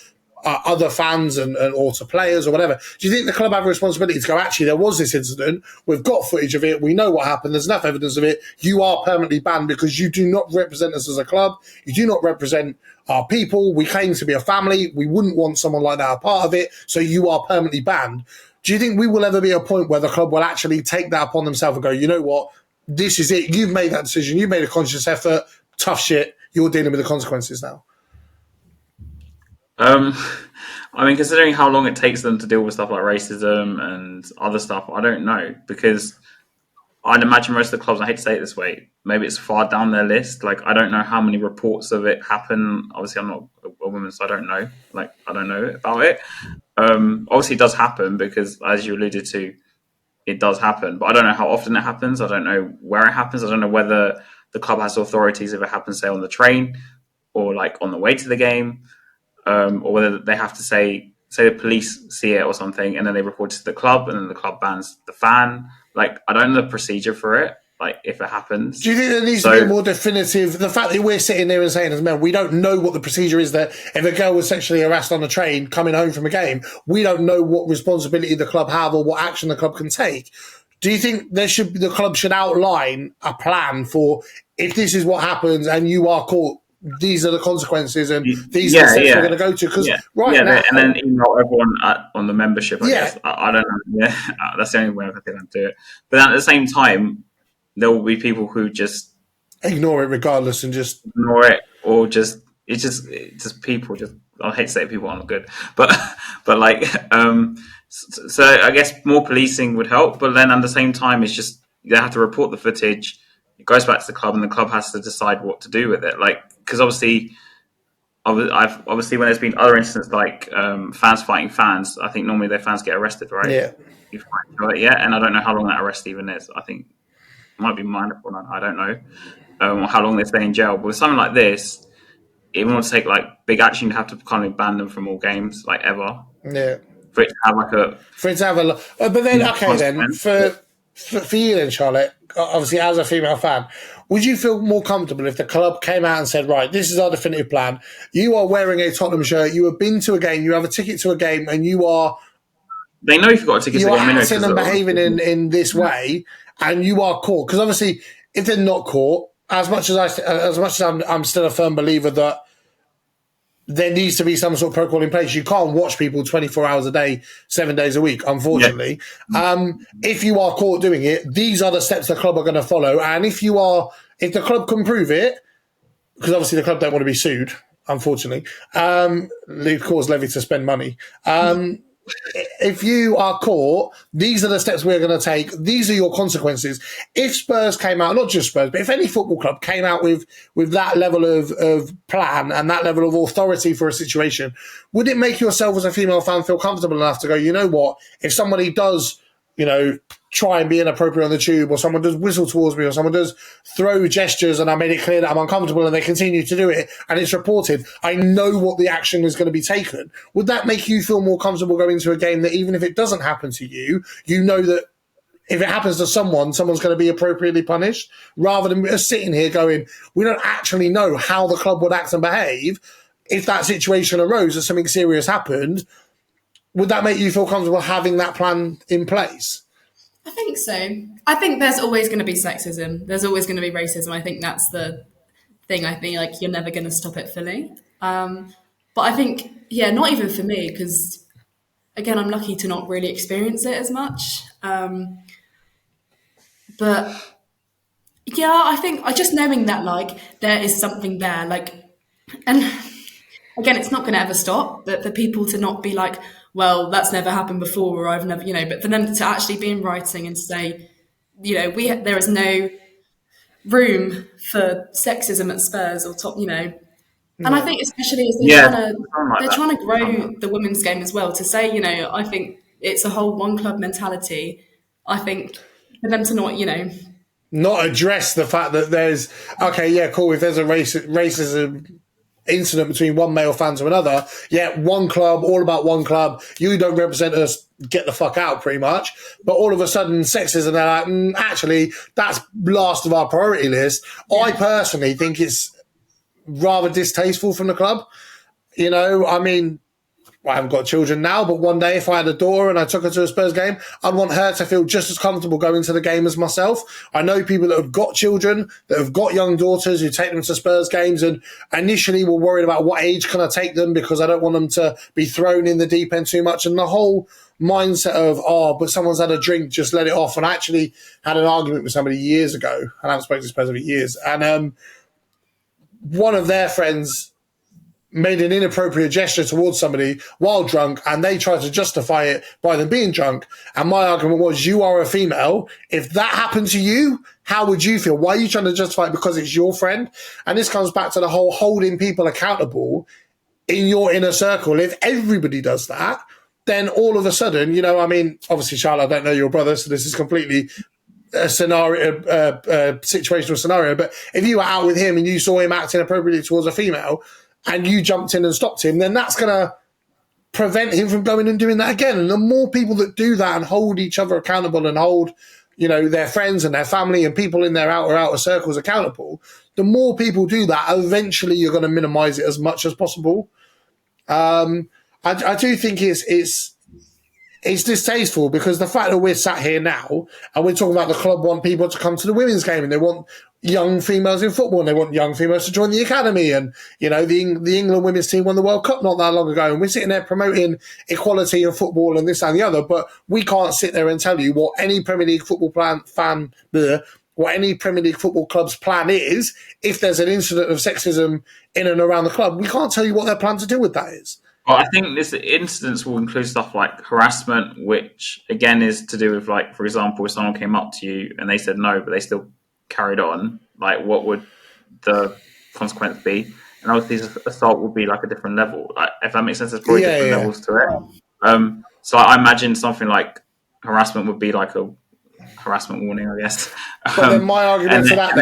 fans or to players or whatever? Do you think the club have a responsibility to go, actually, there was this incident, we've got footage of it, we know what happened, there's enough evidence of it, you are permanently banned because you do not represent us as a club, you do not represent our people, we claim to be a family, we wouldn't want someone like that a part of it, so you are permanently banned. Do you think we will ever be a point where the club will actually take that upon themselves and go, you know what, this is it, you've made that decision, you've made a conscious effort, tough shit, you're dealing with the consequences now? I mean, considering how long it takes them to deal with stuff like racism and other stuff, I don't know, because I'd imagine most of the clubs, I hate to say it this way, maybe it's far down their list. Like, I don't know how many reports of it happen. Obviously, I'm not a woman, so I don't know. Like, I don't know about it. Obviously, it does happen because, as you alluded to, it does happen. But I don't know how often it happens. I don't know where it happens. I don't know whether the club has authorities if it happens, say, on the train or, like, on the way to the game, or whether they have to say the police see it or something, and then they report it to the club, and then the club bans the fan. Like, I don't know the procedure for it, like, if it happens. Do you think there needs to be a more definitive... The fact that we're sitting there and saying as men, we don't know what the procedure is, that if a girl was sexually harassed on a train coming home from a game, we don't know what responsibility the club have or what action the club can take. Do you think the club should outline a plan for, if this is what happens and you are caught, these are the consequences and these are the steps we're going to go to? Because now, and then email everyone on the membership, I guess. I don't know. Yeah, that's the only way I think I'd do it. But at the same time, there will be people who just ignore it regardless and just ignore it, or it's just people. Just, I hate to say people aren't good, but like, so I guess more policing would help. But then at the same time, it's just they have to report the footage. It goes back to the club, and the club has to decide what to do with it. Like, because obviously when there's been other incidents like fans fighting fans, I think normally their fans get arrested, right? Yeah. And I don't know how long that arrest even is. I think it might be minor or not. I don't know, or how long they stay in jail. But with something like this, even want to take like big action, you have to kind of ban them from all games, like ever. Yeah. For it to have like a. But then okay, then for you then, Charlotte, obviously as a female fan, would you feel more comfortable if the club came out and said, right, this is our definitive plan, you are wearing a Tottenham shirt, you have been to a game, you have a ticket to a game, and you are... They know if you've got a ticket to a game. You are acting and behaving in this way, and you are caught. Because obviously, if they're not caught, as much as I'm still a firm believer that there needs to be some sort of protocol in place. You can't watch people 24 hours a day, 7 days a week, unfortunately. Yeah. If you are caught doing it, these are the steps the club are going to follow. And if the club can prove it, because obviously the club don't want to be sued, unfortunately, cause Levy to spend money. If you are caught, these are the steps we're going to take. These are your consequences. If Spurs came out, not just Spurs, but if any football club came out with that level of plan and that level of authority for a situation, would it make yourself as a female fan feel comfortable enough to go, you know what, if somebody does try and be inappropriate on the tube, or someone does whistle towards me, or someone does throw gestures and I made it clear that I'm uncomfortable and they continue to do it and it's reported, I know what the action is going to be taken. Would that make you feel more comfortable going to a game that even if it doesn't happen to you, you know that if it happens to someone's going to be appropriately punished, rather than just sitting here going, we don't actually know how the club would act and behave if that situation arose or something serious happened? Would that make you feel comfortable having that plan in place? I think so. I think there's always going to be sexism. There's always going to be racism. I think that's the thing. I think like you're never going to stop it fully. But I think, not even for me, because again, I'm lucky to not really experience it as much. But I think just knowing that like there is something there, like, and again, it's not going to ever stop. But for people to not be like, well, that's never happened before, or I've never, but for them to actually be in writing and say, there is no room for sexism at Spurs or top, And I think especially as they're trying to grow the women's game as well, to say, I think it's a whole one club mentality. I think for them to not address the fact that there's, cool, if there's a racism incident between one male fan to another, one club, all about one club, you don't represent us, get the fuck out, pretty much. But all of a sudden, sexism, they're like, actually, that's last of our priority list. Yeah. I personally think it's rather distasteful from the club. I haven't got children now, but one day if I had a daughter and I took her to a Spurs game, I'd want her to feel just as comfortable going to the game as myself. I know people that have got children, that have got young daughters who take them to Spurs games and initially were worried about what age can I take them because I don't want them to be thrown in the deep end too much. And the whole mindset of, but someone's had a drink, just let it off. And I actually had an argument with somebody years ago, and I haven't spoken to Spurs for years. And one of their friends made an inappropriate gesture towards somebody while drunk, and they tried to justify it by them being drunk. And my argument was, you are a female. If that happened to you, how would you feel? Why are you trying to justify it because it's your friend? And this comes back to the whole holding people accountable in your inner circle. If everybody does that, then all of a sudden, obviously, Charlotte, I don't know your brother, so this is completely a scenario, situational scenario. But if you were out with him and you saw him acting appropriately towards a female, and you jumped in and stopped him, then that's going to prevent him from going and doing that again. And the more people that do that and hold each other accountable and hold, their friends and their family and people in their outer circles accountable, the more people do that, eventually you're going to minimize it as much as possible. I do think it's distasteful because the fact that we're sat here now and we're talking about the club want people to come to the women's game and they want young females in football and they want young females to join the academy, and the England women's team won the World Cup not that long ago, and we're sitting there promoting equality in football and this and the other, but we can't sit there and tell you what any Premier League football what any Premier League football club's plan is. If there's an incident of sexism in and around the club, we can't tell you what their plan to do with that is. Well, I think this incidents will include stuff like harassment, which again is to do with, like, for example, if someone came up to you and they said no, but they still carried on, like, what would the consequence be? And obviously assault would be like a different level. Like, if that makes sense, there's probably different levels to it. So I imagine something like harassment would be like a harassment warning, I guess. But then my argument to that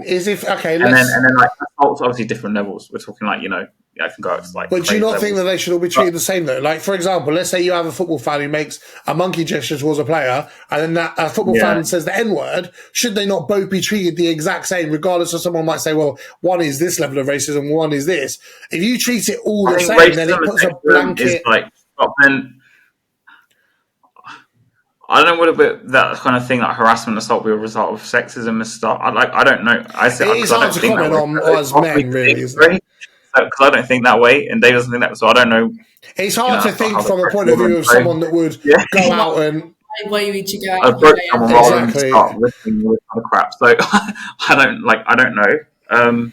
is if, and then like assault's obviously different levels. We're talking like, I can go up to like. But do you not think that they should all be treated the same though? Like, for example, let's say you have a football fan who makes a monkey gesture towards a player, and then that a football fan says the N-word. Should they not both be treated the exact same, regardless of someone might say, well, one is this level of racism, one is this. If you treat it all the same, then it puts a blanket. Then I don't know what that kind of thing, like harassment, assault, be a result of sexism and stuff. I don't know. It is hard to comment on us men, really, isn't it? Because I don't think that way, and Dave doesn't think that, so I don't know. It's hard to think from a point of view of someone that would go out and. Why would you go out? And start listening with other crap. So I don't know.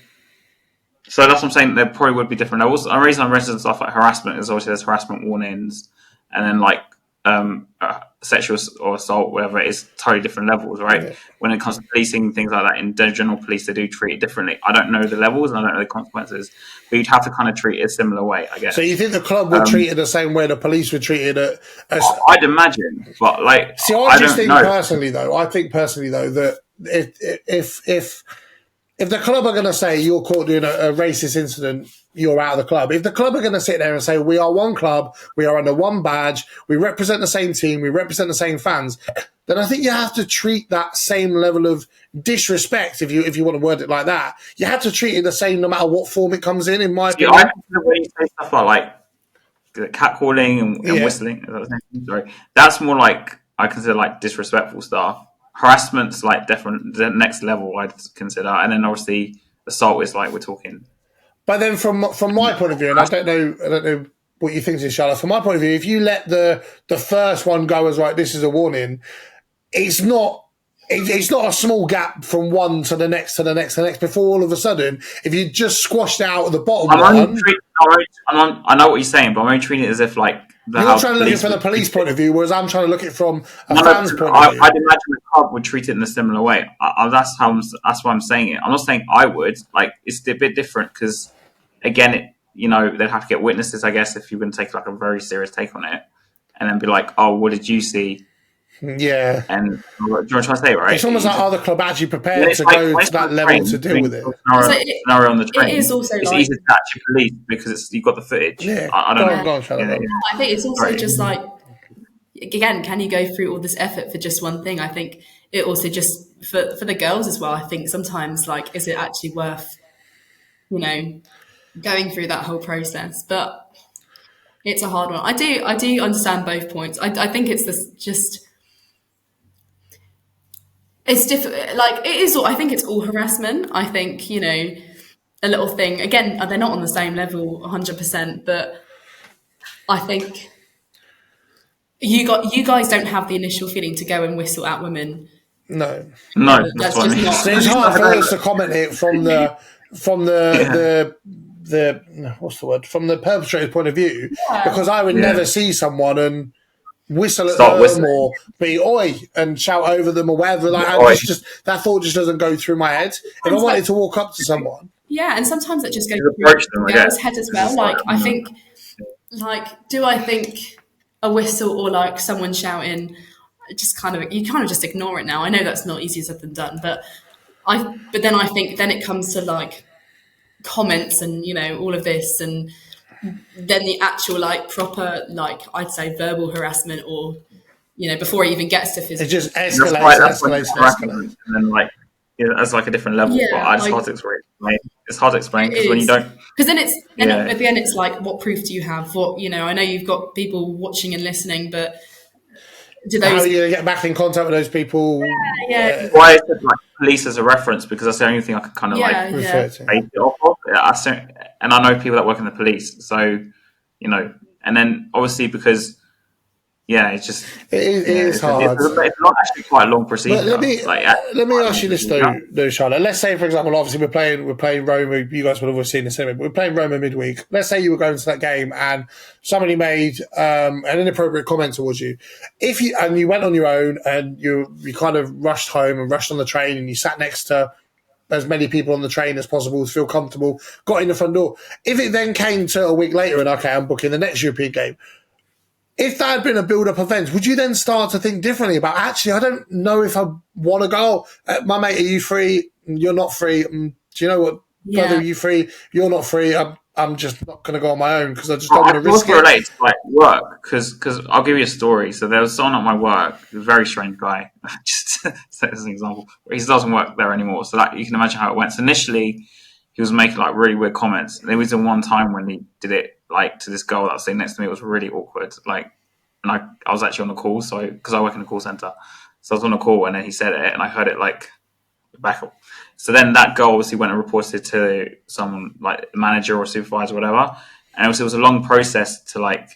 So that's what I'm saying. There probably would be different levels. The reason I'm raising stuff like harassment is obviously there's harassment warnings, and then like sexual or assault, whatever, it's totally different levels, right? Yeah. When it comes to policing, things like that, in general police, they do treat it differently. I don't know the levels and I don't know the consequences, but you'd have to kind of treat it a similar way, I guess. So you think the club would treat it the same way the police would treat it? I'd imagine, but like, See, I just don't think know. personally though that if the club are going to say you're caught doing a racist incident, you're out of the club. If the club are going to sit there and say we are one club, we are under one badge, we represent the same team, we represent the same fans, then I think you have to treat that same level of disrespect, if you want to word it like that. You have to treat it the same no matter what form it comes in my opinion. I consider when you say stuff like catcalling and whistling, sorry, that's more like I consider like disrespectful stuff. Harassment's like definitely the next level I'd consider, and then obviously assault is like we're talking. But then from my point of view, and I don't know what you think is, Charlotte. From my point of view, if you let the first one go as like this is a warning, it's not a small gap from one to the next to the next to the next. Before all of a sudden, if you just squashed it out of the bottom one, I know what you're saying, but I'm only treating it as if like you're trying to look at it from the police point of view, whereas I'm trying to look at it from a fan's point of view. I'd imagine the club would treat it in a similar way. That's why I'm saying it. I'm not saying I would. Like, it's a bit different because, again, they'd have to get witnesses, I guess, if you're going to take like a very serious take on it, and then be like, "Oh, what did you see?" Yeah. And what do you want to try to say, right? It's almost like are the club actually prepared to go to that level to deal with it? Scenario on the train. It is also it's like, easy to catch police because you've got the footage. Yeah. I don't know. Go on, I think it's also just like, again, can you go through all this effort for just one thing? I think it also just for the girls as well. I think sometimes like, is it actually worth, going through that whole process? But it's a hard one. I do understand both points. I think it's just. It's different. Like it is. I think it's all harassment. I think a little thing. Again, they're not on the same level, 100%. But I think you guys don't have the initial feeling to go and whistle at women. No. That's just not. So it's hard for us to comment it from the what's the word, from the perpetrator's point of view, because I would never see someone and whistle at them or be oi and shout over them or whatever. Like, that thought just doesn't go through my head. If I wanted to walk up to someone, and sometimes it just goes through the girl's head as well. Like I think, do I think a whistle or like someone shouting, you kind of just ignore it now. I know that's not easier said than done, but then I think then it comes to like comments and all of this, and then the actual like proper like I'd say verbal harassment, or before it even gets to physical. It just escalates. And then like as like a different level. But it's hard to explain. It's hard to explain because when you don't, because then it's at the end it's like, what proof do you have? What I know you've got people watching and listening, but how are you going to get back in contact with those people? Why is it like police as a reference? Because that's the only thing I could kind of refer to. Base it off of. And I know people that work in the police, so and then obviously because it's just it is hard. It's not actually quite a long procedure. Let me ask you this though, Charlotte. Let's say, for example, obviously we're playing Roma. You guys would have seen this anyway, but we're playing Roma midweek. Let's say you were going to that game and somebody made an inappropriate comment towards you. And you went on your own and you kind of rushed home and rushed on the train and you sat next to as many people on the train as possible to feel comfortable, got in the front door. If it then came to a week later and I'm booking the next European game, if that had been a build-up event, would you then start to think differently about, actually, I don't know if I want to go. My mate, are you free? You're not free. Do you know what? Brother, are you free? You're not free. I'm just not going to go on my own because I just don't want to risk it. Related to like work, because I'll give you a story. So there was someone at my work, a very strange guy, just to set as an example. He doesn't work there anymore. So that you can imagine how it went. So initially, he was making like really weird comments. There was one time when he did it like to this girl that was sitting next to me. It was really awkward. Like, and I was actually on the call, so because I work in a call center, so I was on a call and then he said it and I heard it like back up. So then that girl obviously went and reported to someone like manager or supervisor or whatever, and it was a long process to like.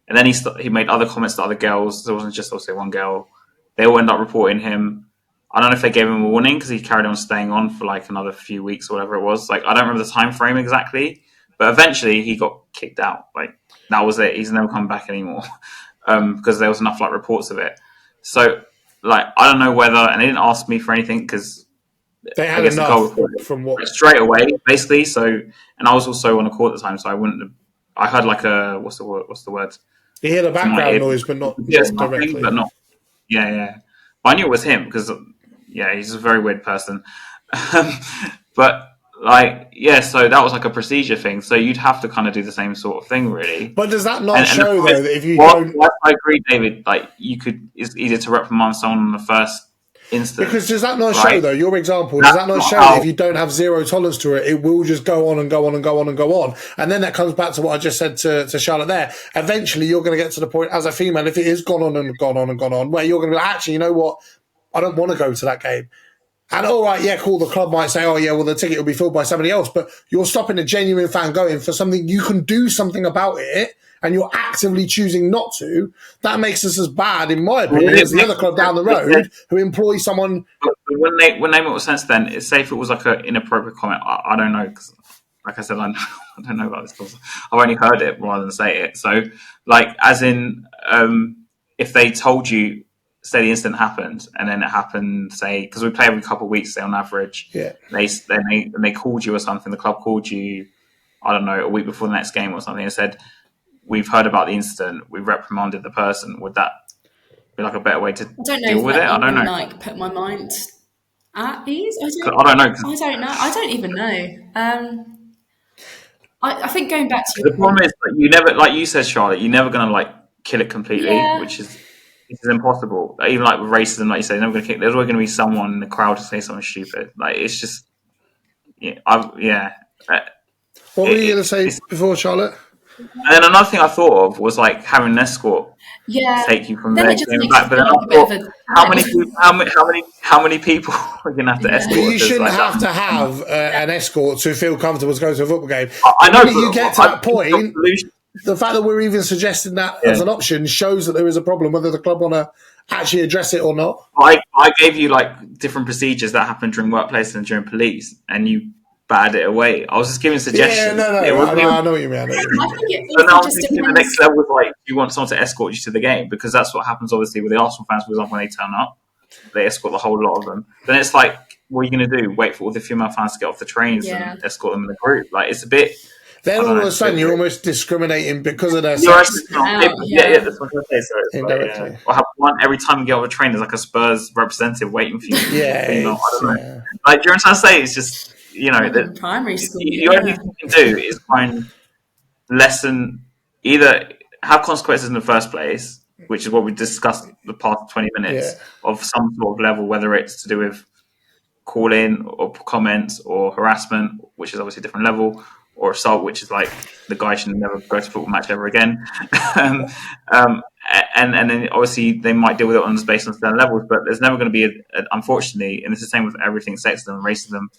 And then he made other comments to other girls. There wasn't just obviously one girl. They all ended up reporting him. I don't know if they gave him a warning because he carried on staying on for like another few weeks or whatever it was. Like I don't remember the time frame exactly, but eventually he got kicked out. Like that was it. He's never come back anymore. because there was enough like reports of it. So like I don't know whether, and they didn't ask me for anything because They had I guess the goal enough was from what. straight away, basically. So, and I was also on a call at the time, so I wouldn't have. I heard like a what's the word? You hear the From my background ear. noise, but not Yeah, something, directly. but not. Yeah. But I knew it was him because he's a very weird person. But like, yeah, so that was like a procedure thing. So you'd have to kind of do the same sort of thing, really. But does that not show, the though, that if you don't... I agree, David, like, it's easier to reprimand someone on the first instance. Because does that not right? show, though, your example, does that not show that if you don't have zero tolerance to it, it will just go on and go on and go on and go on? And then that comes back to what I just said to Charlotte there. Eventually, you're going to get to the point, as a female, if it is gone on and gone on and gone on, where you're going to be like, actually, you know what? I don't want to go to that game. And all right, yeah, cool, the club might say, oh, yeah, well, the ticket will be filled by somebody else, but you're stopping a genuine fan going for something you can do something about it, and you're actively choosing not to. That makes us as bad, in my opinion, as the other club down the road who employs someone. But when they make sense, then it's safe. It was like an inappropriate comment. I don't know, because like I said, I don't know about this because I've only heard it rather than say it. So, like, as in, if they told you, say the incident happened, and then it happened, say, because we play every couple of weeks, say on average, they called you or something. The club called you, I don't know, a week before the next game or something, and said, "We've heard about the incident. We've reprimanded the person." Would that be like a better way to deal with it? I don't know. Like put my mind at ease. I don't know. I don't even know. I think going back to the problem is that you never, like you said, Charlotte, you're never going to like kill it completely, which is impossible. Even like with racism, like you say, you're never going to kill. There's always going to be someone in the crowd to say something stupid. Like it's just, What were you going to say before, Charlotte? And then another thing I thought of was like having an escort take you from there back. But then I thought, how many people are going to have to escort? But you shouldn't have to have an escort to feel comfortable to go to a football game. I know. When you get to that point, the fact that we're even suggesting that as an option shows that there is a problem, whether the club want to actually address it or not. I gave you like different procedures that happen during workplace and during police, and you batted it away. I was just giving suggestions. Yeah, I know what you mean. I think it so now I'm thinking the next level is like, you want someone to escort you to the game, because that's what happens obviously with the Arsenal fans, for example, when they turn up. They escort the whole lot of them. Then it's like, what are you going to do? Wait for all the female fans to get off the trains and escort them in the group? Like, it's a bit... Then all of a sudden you're almost discriminating because of their sex. That's what I'm going to say. So indirectly. Or have one every time you get off a train, there's like a Spurs representative waiting for you. Yeah. I don't know. Like, do you know what I'm saying? It's just, that primary school. The only thing you can do is try and lessen, either have consequences in the first place, which is what we discussed the past 20 minutes, of some sort of level, whether it's to do with call-in or comments or harassment, which is obviously a different level, or assault, which is like the guy should never go to a football match ever again. And then obviously they might deal with it based on certain levels, but there's never going to be, unfortunately, and it's the same with everything, sexism, racism,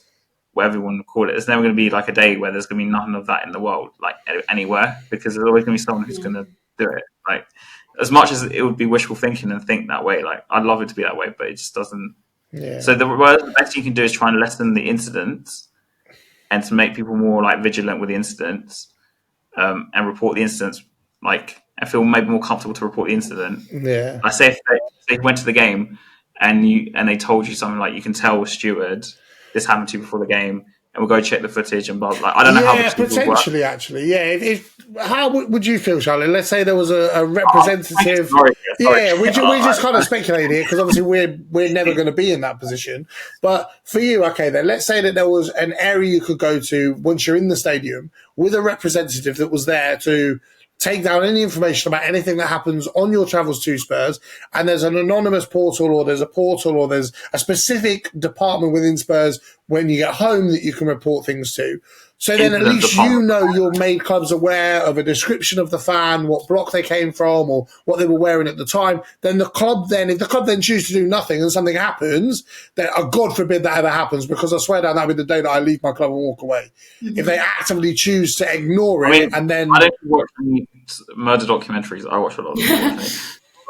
whatever you want to call it, there's never going to be like a day where there's going to be nothing of that in the world, like anywhere, because there's always going to be someone who's going to do it. Like, as much as it would be wishful thinking and think that way, like, I'd love it to be that way, but it just doesn't. Yeah. So the best you can do is try and lessen the incidents, and to make people more like vigilant with the incidents, and report the incidents, like, and feel maybe more comfortable to report the incident. Yeah. I say if they went to the game and they told you something like, you can tell steward this happened to you before the game, and we'll go check the footage and blah blah. I don't know how potentially work. Actually, how would you feel, Charlie? Let's say there was a representative. We just kind of speculate here because obviously we're never going to be in that position. But for you, okay, then let's say that there was an area you could go to once you're in the stadium with a representative that was there to take down any information about anything that happens on your travels to Spurs, and there's an anonymous portal, or there's a portal, or there's a specific department within Spurs when you get home that you can report things to. So then at least you've made clubs aware of a description of the fan, what block they came from, or what they were wearing at the time. Then if the club then choose to do nothing and something happens, then God forbid that ever happens, because I swear down that'll be the day that I leave my club and walk away. Mm-hmm. If they actively choose to ignore it, and then... I don't watch any murder documentaries. I watch a lot of them.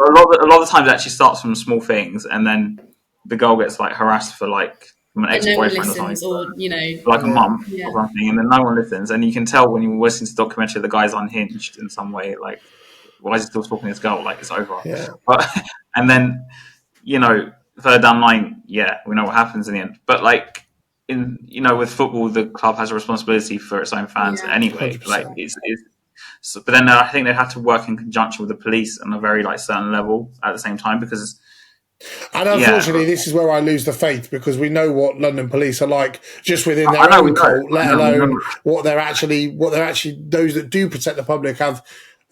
A lot of the times it actually starts from small things, and then the girl gets like harassed for like from an ex-boyfriend or something, like a month or something, and then no one listens, and you can tell when you listen to the documentary the guy's unhinged in some way, like why is he still talking to this girl? Like, it's over. Yeah. But and then, you know, further down the line, yeah, we know what happens in the end. But like with football, the club has a responsibility for its own fans anyway. 100%. Like so, but then I think they have to work in conjunction with the police on a very like certain level at the same time, because. And unfortunately, this is where I lose the faith, because we know what London police are like just within their own cult, let alone what they're actually those that do protect the public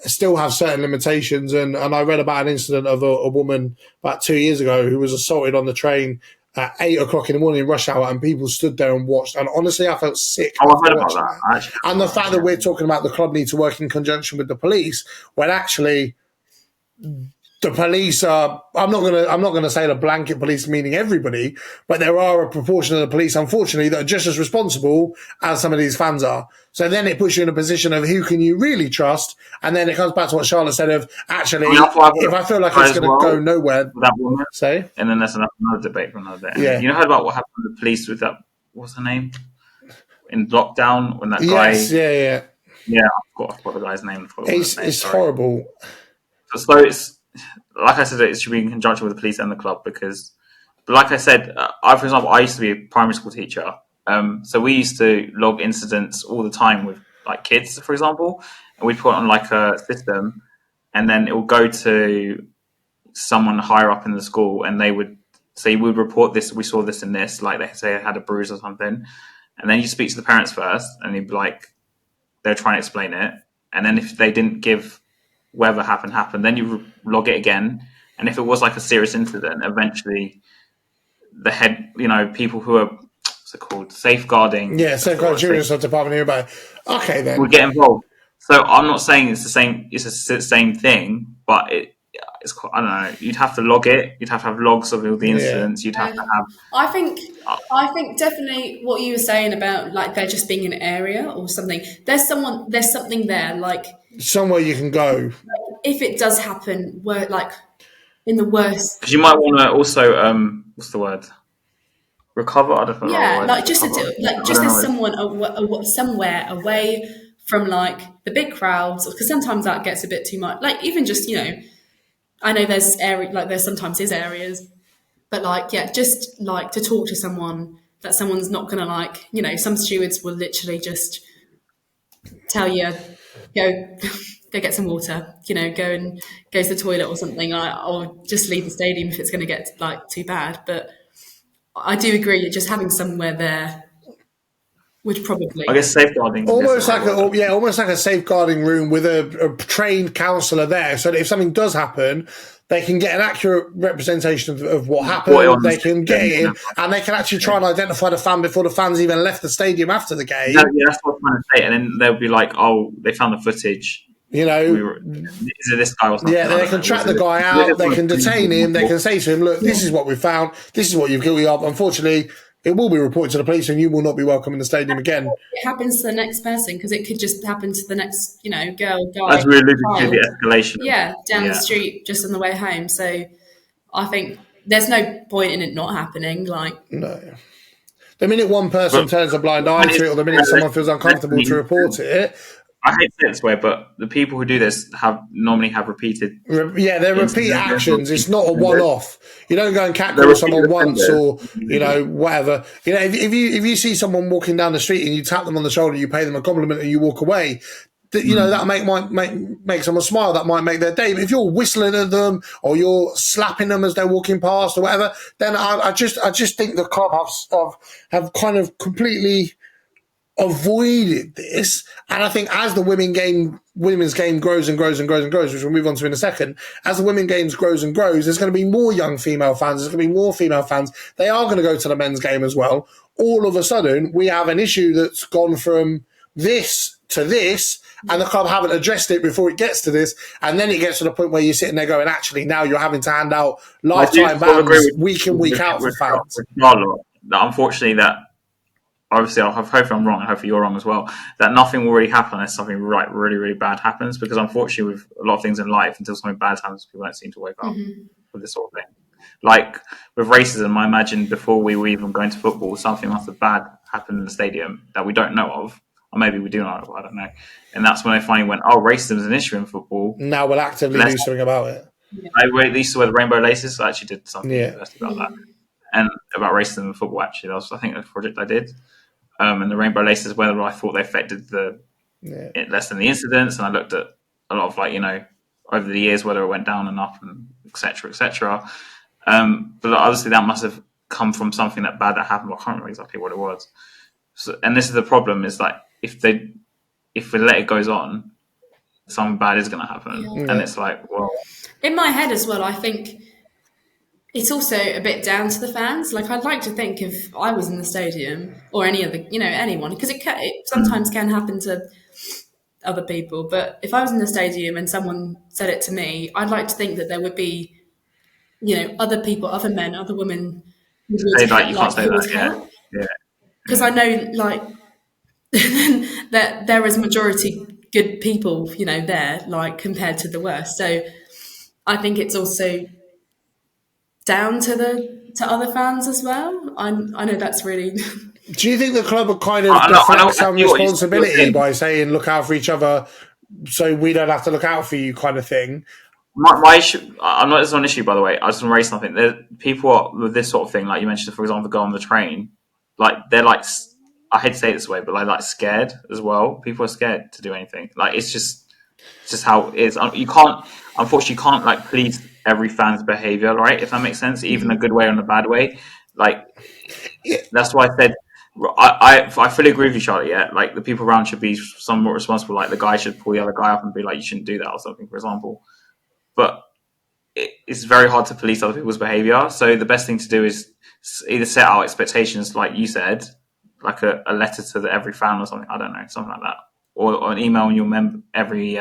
still have certain limitations. And I read about an incident of a woman about 2 years ago who was assaulted on the train at 8 o'clock in the morning, rush hour, and people stood there and watched. And honestly, I felt sick. I heard about that. And the fact that we're talking about the club need to work in conjunction with the police, when actually the police are, I'm not gonna say the blanket police meaning everybody, but there are a proportion of the police, unfortunately, that are just as responsible as some of these fans are. So then it puts you in a position of who can you really trust, and then it comes back to what Charlotte said of actually, if I feel like it's going to go nowhere, that woman, say, and then there's another debate for another day. Yeah. You know, heard about what happened with the police with that? What's her name? In lockdown, when that guy, I forgot the guy's name. It's horrible. So it's. Like I said, it should be in conjunction with the police and the club, because, like I said, for example, I used to be a primary school teacher. So we used to log incidents all the time with like kids, for example, and we'd put on like a system, and then it would go to someone higher up in the school, and they would say, we would report this, we saw this and this, like they say it had a bruise or something. And then you speak to the parents first, and they'd be like, they're trying to explain it. And then if they didn't give whatever happened, then you log it again. And if it was like a serious incident, eventually the head, people who are, what's it called? Safeguarding. Yeah, safeguarding children's department nearby. Okay, then. Would get involved. So I'm not saying it's the same thing, but it's quite, I don't know, you'd have to log it, you'd have to have logs of all the incidents, you'd have to have... I think definitely what you were saying about like there just being an area or something, there's something there, like... Somewhere you can go. If it does happen, where like in the worst... Because you might want to also, what's the word? Recover? I don't know. Yeah, like just there's someone somewhere away from like the big crowds, because sometimes that gets a bit too much. Like even just, I know there's sometimes areas, but like, just like to talk to someone that someone's not going to like, some stewards will literally just tell you, go get some water, go to the toilet or something, or just leave the stadium if it's going to get like too bad. But I do agree that just having somewhere there would probably... I guess safeguarding. Almost like a safeguarding room with a trained counsellor there, so that if something does happen, they can get an accurate representation of what happened, they can get it in, and they can actually try and identify the fan before the fans even left the stadium after the game. Yeah, that's what I'm trying to say. And then they'll be like, oh, they found the footage. Is it this guy or something? Yeah, they can track the guy out, they can detain him, they can say to him, look, this is what we found, this is what you're guilty of. Unfortunately, it will be reported to the police and you will not be welcome in the stadium again. It happens to the next person, because it could just happen to the next, girl, guy. That's really the escalation. Yeah, down the street, just on the way home. So I think there's no point in it not happening. No. The minute one person turns a blind eye to it, or the minute someone feels uncomfortable to report it... I hate to say it this way, but the people who do this normally have repeated... Yeah, they're repeat actions. It's not a one-off. You don't go and catcall someone once or, whatever. If you see someone walking down the street and you tap them on the shoulder, you pay them a compliment and you walk away, that might make someone smile. That might make their day. But if you're whistling at them or you're slapping them as they're walking past or whatever, then I just think the club have kind of completely... avoided this, and I think as the women's game grows and grows and grows and grows, which we'll move on to in a second, as the women's games grows and grows, there's going to be more young female fans, there's going to be more female fans, they are going to go to the men's game as well. All of a sudden, we have an issue that's gone from this to this, and the club haven't addressed it before it gets to this, and then it gets to the point where you're sitting there going, actually, now you're having to hand out lifetime bans week in, week out for fans. Unfortunately, obviously, hopefully I'm wrong, and hopefully you're wrong as well, that nothing will really happen unless something really, really bad happens, because unfortunately with a lot of things in life, until something bad happens, people don't seem to wake up with this sort of thing. Like with racism, I imagine before we were even going to football, something must have bad happened in the stadium that we don't know of, or maybe we do know, I don't know. And that's when they finally went, oh, racism is an issue in football. Now we'll actively do something about it. I used to wear the rainbow laces. I actually did something Yeah. at university about that, and about racism in football. Actually, that was, I think, a project I did. And the rainbow laces, whether I thought they affected it less than the incidents, and I looked at a lot of, like, you know, over the years whether it went down and up, and etc. etc. But obviously that must have come from something that bad that happened. I can't remember exactly what it was. So, and this is the problem: is like if we let it goes on, something bad is going to happen, and it's like, well, in my head as well, I think it's also a bit down to the fans. Like, I'd like to think if I was in the stadium or any other, you know, anyone, because it sometimes can happen to other people. But if I was in the stadium and someone said it to me, I'd like to think that there would be, you know, other people, other men, other women who would help. Yeah. Because I know, like, that there is majority good people, you know, there, like, compared to the worst. So I think it's also down to other fans as well. I know that's really. Do you think the club would kind of deflect some responsibility by saying, look out for each other so we don't have to look out for you, kind of thing? My issue, it's not an issue, by the way. I just want to raise something. People with this sort of thing, like you mentioned, for example, go on the train, like, they're like, I hate to say it this way, but like scared as well. People are scared to do anything. Like, it's just how it is. Unfortunately, you can't like please every fan's behavior, right? If that makes sense, even a good way or a bad way. Like, that's why I said, I fully agree with you, Charlotte. Yeah, like, the people around should be somewhat responsible. Like, the guy should pull the other guy up and be like, you shouldn't do that or something, for example. But it's very hard to police other people's behavior. So the best thing to do is either set out expectations, like you said, like a letter to every fan or something. I don't know, something like that, or an email in your every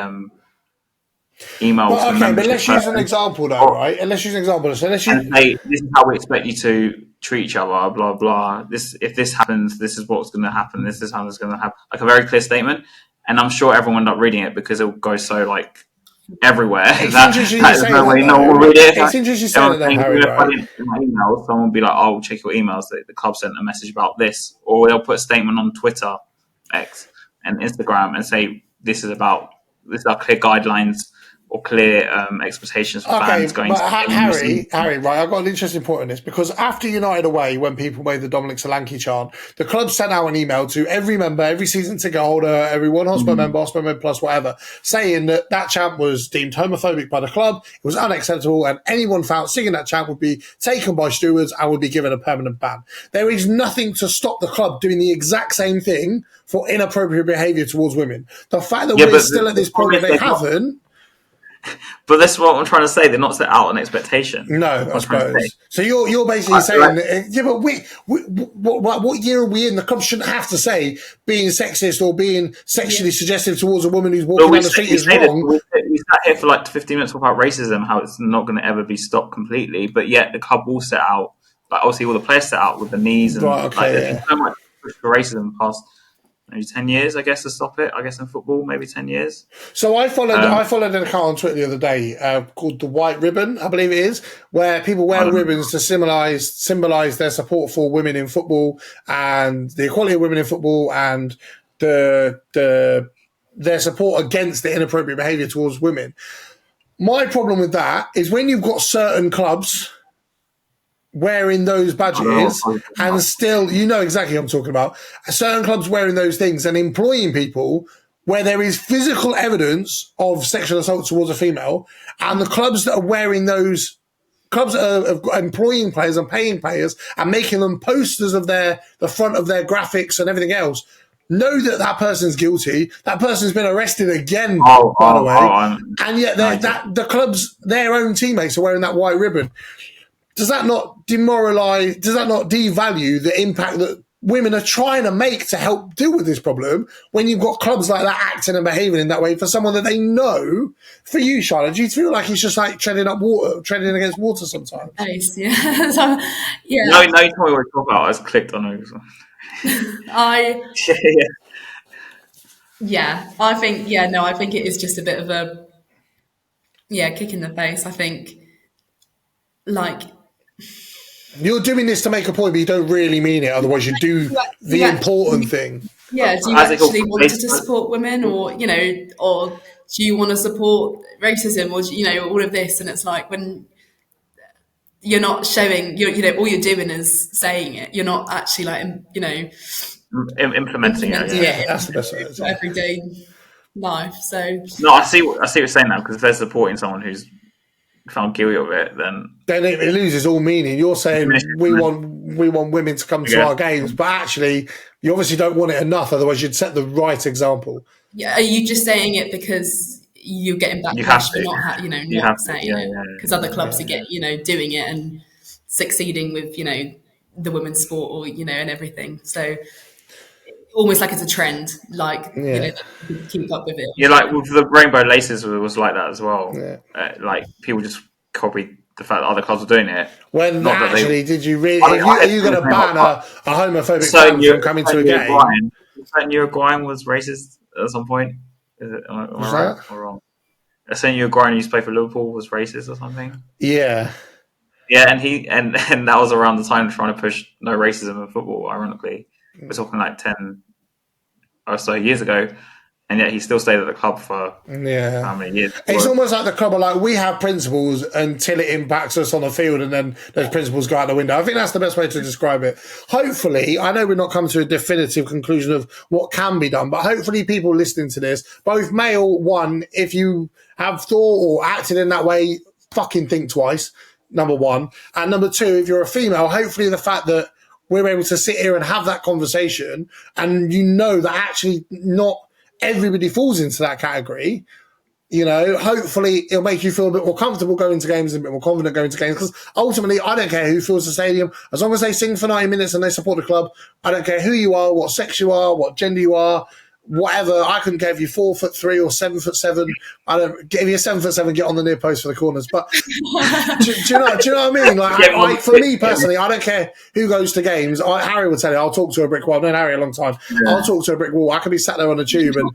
email. Well, okay, but let's use an example, though, right? And let's use an example. So let's use. Say, this is how we expect you to treat each other. Blah blah. If this happens, this is what's going to happen. This is how it's going to happen. Like, a very clear statement. And I'm sure everyone will end up reading it because it will go so, like, everywhere. There's no way no one will read it. It's interesting you say that, Harry. In my email, someone will be like, "Oh, check your emails. The club sent a message about this," or they'll put a statement on Twitter, X, and Instagram, and say, "This is our clear guidelines or clear expectations for fans going." Harry, right? I've got an interesting point on this, because after United away, when people made the Dominic Solanke chant, the club sent out an email to every member, every season ticket holder, every one Hotspur member plus whatever, saying that chant was deemed homophobic by the club, it was unacceptable, and anyone found singing that chant would be taken by stewards and would be given a permanent ban. There is nothing to stop the club doing the exact same thing for inappropriate behaviour towards women. The fact that we're still at this point where they haven't. But that's what I'm trying to say. They're not set out an expectation. No, I suppose. So you're basically saying, but what year are we in? The club shouldn't have to say being sexist or being sexually suggestive towards a woman who's walking down the street is wrong. We sat here for like 15 minutes talking about racism, how it's not going to ever be stopped completely, but yet the club will set out, like, obviously all the players set out with the knees and there's been so much push for racism in the past maybe 10 years, I guess, to stop it. I guess in football, maybe 10 years. So I followed an account on Twitter the other day called The White Ribbon, I believe it is, where people wear ribbons to symbolise their support for women in football and the equality of women in football and their support against the inappropriate behaviour towards women. My problem with that is when you've got certain clubs wearing those badges and still, you know exactly what I'm talking about, certain clubs wearing those things and employing people where there is physical evidence of sexual assault towards a female, and the clubs that are wearing those, clubs that are employing players and paying players and making them posters of the front of their graphics and everything else, know that person's guilty. That person's been arrested again, by the way. And yet the clubs, their own teammates are wearing that white ribbon. Does that not demoralise, does that not devalue the impact that women are trying to make to help deal with this problem when you've got clubs like that acting and behaving in that way for someone that they know? For you, Charlotte, do you feel like it's just like treading against water sometimes? Nice, yeah. Yeah. No, you told me what to talk about. I just clicked on it. I think it is just a bit of a kick in the face. I think, like, you're doing this to make a point, but you don't really mean it. Otherwise, you do the important thing. Yeah, do you actually want to support women, or or do you want to support racism, or all of this? And it's like when you're not showing, all you're doing is saying it. You're not actually implementing it. it that's the best way. for everyday life. So no, I see what you're saying now, because if they're supporting someone who's found guilty of it, then it loses all meaning. You're saying we want women to come to our games, but actually you obviously don't want it enough. Otherwise, you'd set the right example. Yeah, are you just saying it because you're getting backlash for not saying it? Because other clubs are doing it and succeeding with the women's sport, or and everything. So almost like it's a trend, keep up with it. Yeah, like with the rainbow laces was like that as well. Yeah. Like people just copied the fact that other clubs were doing it. When actually, did you really? Are you going to ban a homophobic fan from coming to a game? Saying Uruguayan was racist at some point. Is it? Am I right or wrong? Saying Uruguayan used to play for Liverpool was racist or something. Yeah. Yeah, and that was around the time trying to push no racism in football. Ironically, we're talking like 10 or so years ago, and yet he still stayed at the club for how many years? It's almost like the club are like, we have principles until it impacts us on the field, and then those principles go out the window. I think that's the best way to describe it. Hopefully, I know we're not coming to a definitive conclusion of what can be done, but hopefully people listening to this, both male, one, if you have thought or acted in that way, fucking think twice. Number one. And number two, if you're a female, hopefully the fact that we're able to sit here and have that conversation, and that actually not everybody falls into that category, hopefully it'll make you feel a bit more comfortable going to games and a bit more confident going to games, because ultimately I don't care who fills the stadium, as long as they sing for 90 minutes and they support the club. I don't care who you are, what sex you are, what gender you are, whatever. I couldn't care if you're 4'3" or 7'7". I don't. If you're 7'7", get on the near post for the corners. But do you know what I mean? Like, for me personally, I don't care who goes to games. Harry will tell you, I'll talk to a brick wall. I've known Harry a long time. Yeah. I'll talk to a brick wall. I could be sat there on a tube, and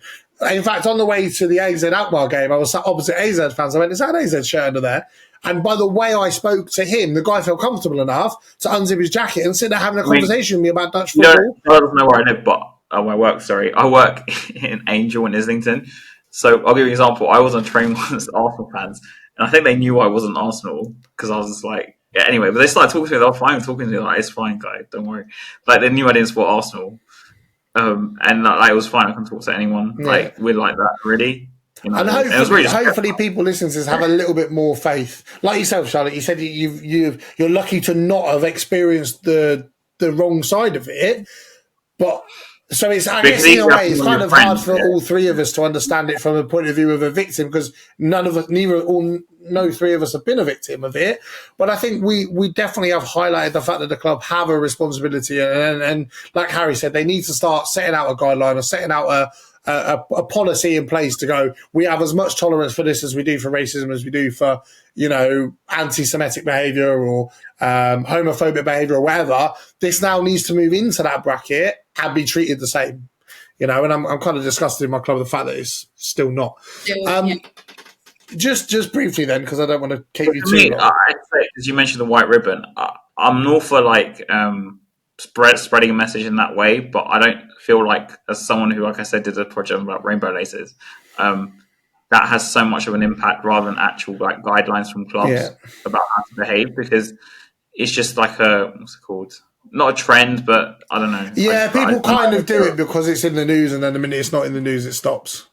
in fact, on the way to the AZ Alkmaar game, I was sat opposite AZ fans. I went, "Is that an AZ shirt under there?" And by the way I spoke to him, the guy felt comfortable enough to unzip his jacket and sit there having a conversation with me about Dutch football. I don't know where I live, but I work in Angel in Islington. So I'll give you an example. I was on a train once, Arsenal fans, and I think they knew I wasn't Arsenal, because I was just like, anyway. But they started talking to me. They were fine talking to me. Like, it's fine, guy. Don't worry. Like, they knew I didn't support Arsenal, and it was fine. I can talk to anyone. Yeah. Like, we're like that, really. And hopefully people listening to this have a little bit more faith. Like yourself, Charlotte, you said you're lucky to not have experienced the wrong side of it, but. So I guess in a way, it's kind of hard for all three of us to understand it from a point of view of a victim, because no three of us have been a victim of it. But I think we definitely have highlighted the fact that the club have a responsibility, and like Harry said, they need to start setting out a guideline or setting out a policy in place to go, we have as much tolerance for this as we do for racism, as we do for, anti-Semitic behaviour or homophobic behaviour or whatever. This now needs to move into that bracket and be treated the same. And I'm kind of disgusted in my club with the fact that it's still not. Just briefly then, because I don't want to keep you too long. I'd say, as you mentioned the white ribbon, I'm all for spreading a message in that way, but I don't feel like, as someone who, like I said, did a project about rainbow laces, that has so much of an impact rather than actual guidelines from clubs about how to behave, because it's just like what's it called? Not a trend, but I don't know. Yeah, people kind of do it because it's in the news, and then the minute it's not in the news, it stops.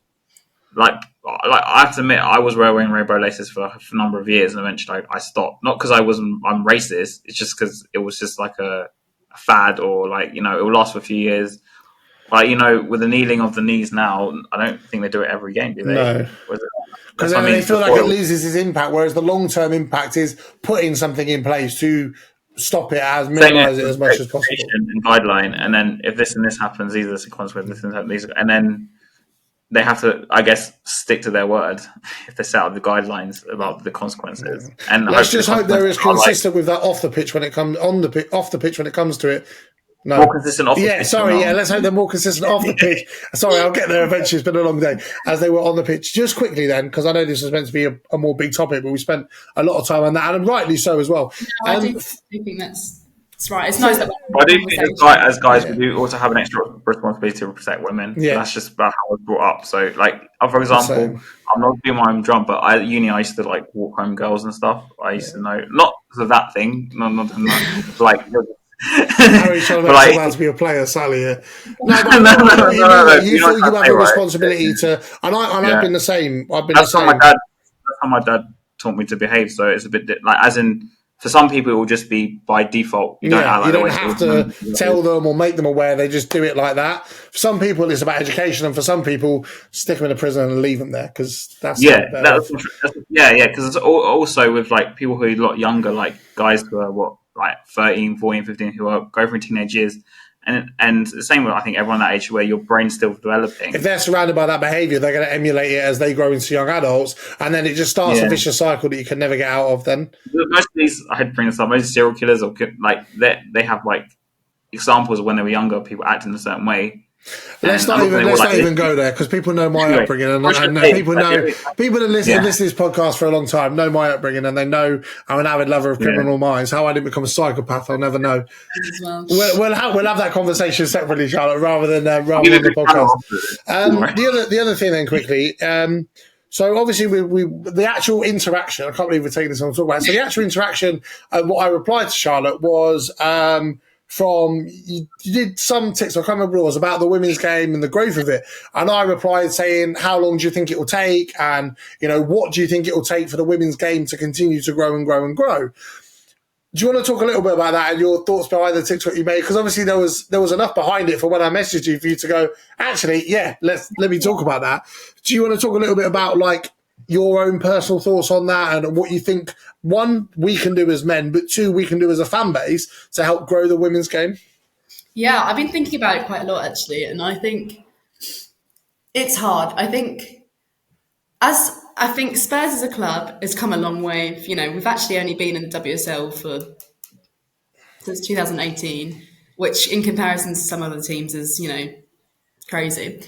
Like I have to admit, I was wearing rainbow laces for a number of years, and eventually I stopped. Not because I'm racist. It's just because it was just like a fad, or it will last for a few years. With the kneeling of the knees now, I don't think they do it every game, do they? No. Because then they feel like it loses its impact, whereas the long-term impact is putting something in place to stop it, minimise it as much as possible. And guideline, and then if this and this happens, these are the consequences, and then they have to, I guess, stick to their word if they set out the guidelines about the consequences. And let's just hope they're as consistent with that off the pitch when it comes off the pitch when it comes to it. No. More consistent off the pitch. Let's hope they're more consistent off the pitch. Sorry, I'll get there eventually. It's been a long day. As they were on the pitch. Just quickly then, because I know this was meant to be a more big topic, but we spent a lot of time on that, and rightly so as well. No, I do think that's It's right. It's nice that we're But I do having a think conversation. as guys, we do also have an extra responsibility to protect women. Yeah. That's just about how I was brought up. So, like, for example, Same. I'm not doing my own drum, but at uni I used to like walk home girls and stuff. I used to know, not because of that thing, not doing that, but, like. Harry's trying to but, make like, someone to be a player, Sally. Yeah. No, but no, I know what you mean, though. You know feel what you I'm have a saying, right? responsibility to, and I've Yeah. been the same. I've been That's the how same. That's how my dad taught me to behave. So it's a bit like, as in, for some people it will just be by default. You don't act like you the don't way have to to tell them or make them aware. They just do it like that. For some people, it's about education, and for some people, stick them in a prison and leave them there because that's Because it's also with like people who are a lot younger, like guys who are like 13, 14, 15, who are going through teenage years. And the same with, I think, everyone that age where your brain's still developing. If they're surrounded by that behaviour, they're going to emulate it as they grow into young adults, and then it just starts a vicious cycle that you can never get out of. Then most of these, I had to bring this up. Most serial killers, or like they have like examples of when they were younger, people acting a certain way. Let's not even go there because people know my upbringing, and people that listen to this podcast for a long time know my upbringing, and they know I'm an avid lover of Criminal Minds. How I didn't become a psychopath, I'll never know. Well. We'll have that conversation separately, Charlotte, rather than the podcast. The other thing, then, quickly. So obviously, we the actual interaction. I can't believe we're taking this on to talk about it. So the actual interaction, what I replied to Charlotte was. From you did some TikTok, I can't remember what it was, about the women's game and the growth of it. And I replied saying, how long do you think it will take? And, what do you think it will take for the women's game to continue to grow and grow and grow? Do you want to talk a little bit about that and your thoughts behind the TikTok you made? Because obviously there was enough behind it for when I messaged you for you to go, actually, let me talk about that. Do you want to talk a little bit about like your own personal thoughts on that and what you think, one, we can do as men, but two, we can do as a fan base to help grow the women's game? Yeah, I've been thinking about it quite a lot, actually, and I think it's hard. I think Spurs as a club has come a long way. We've actually only been in the WSL since 2018, which in comparison to some other teams is, crazy.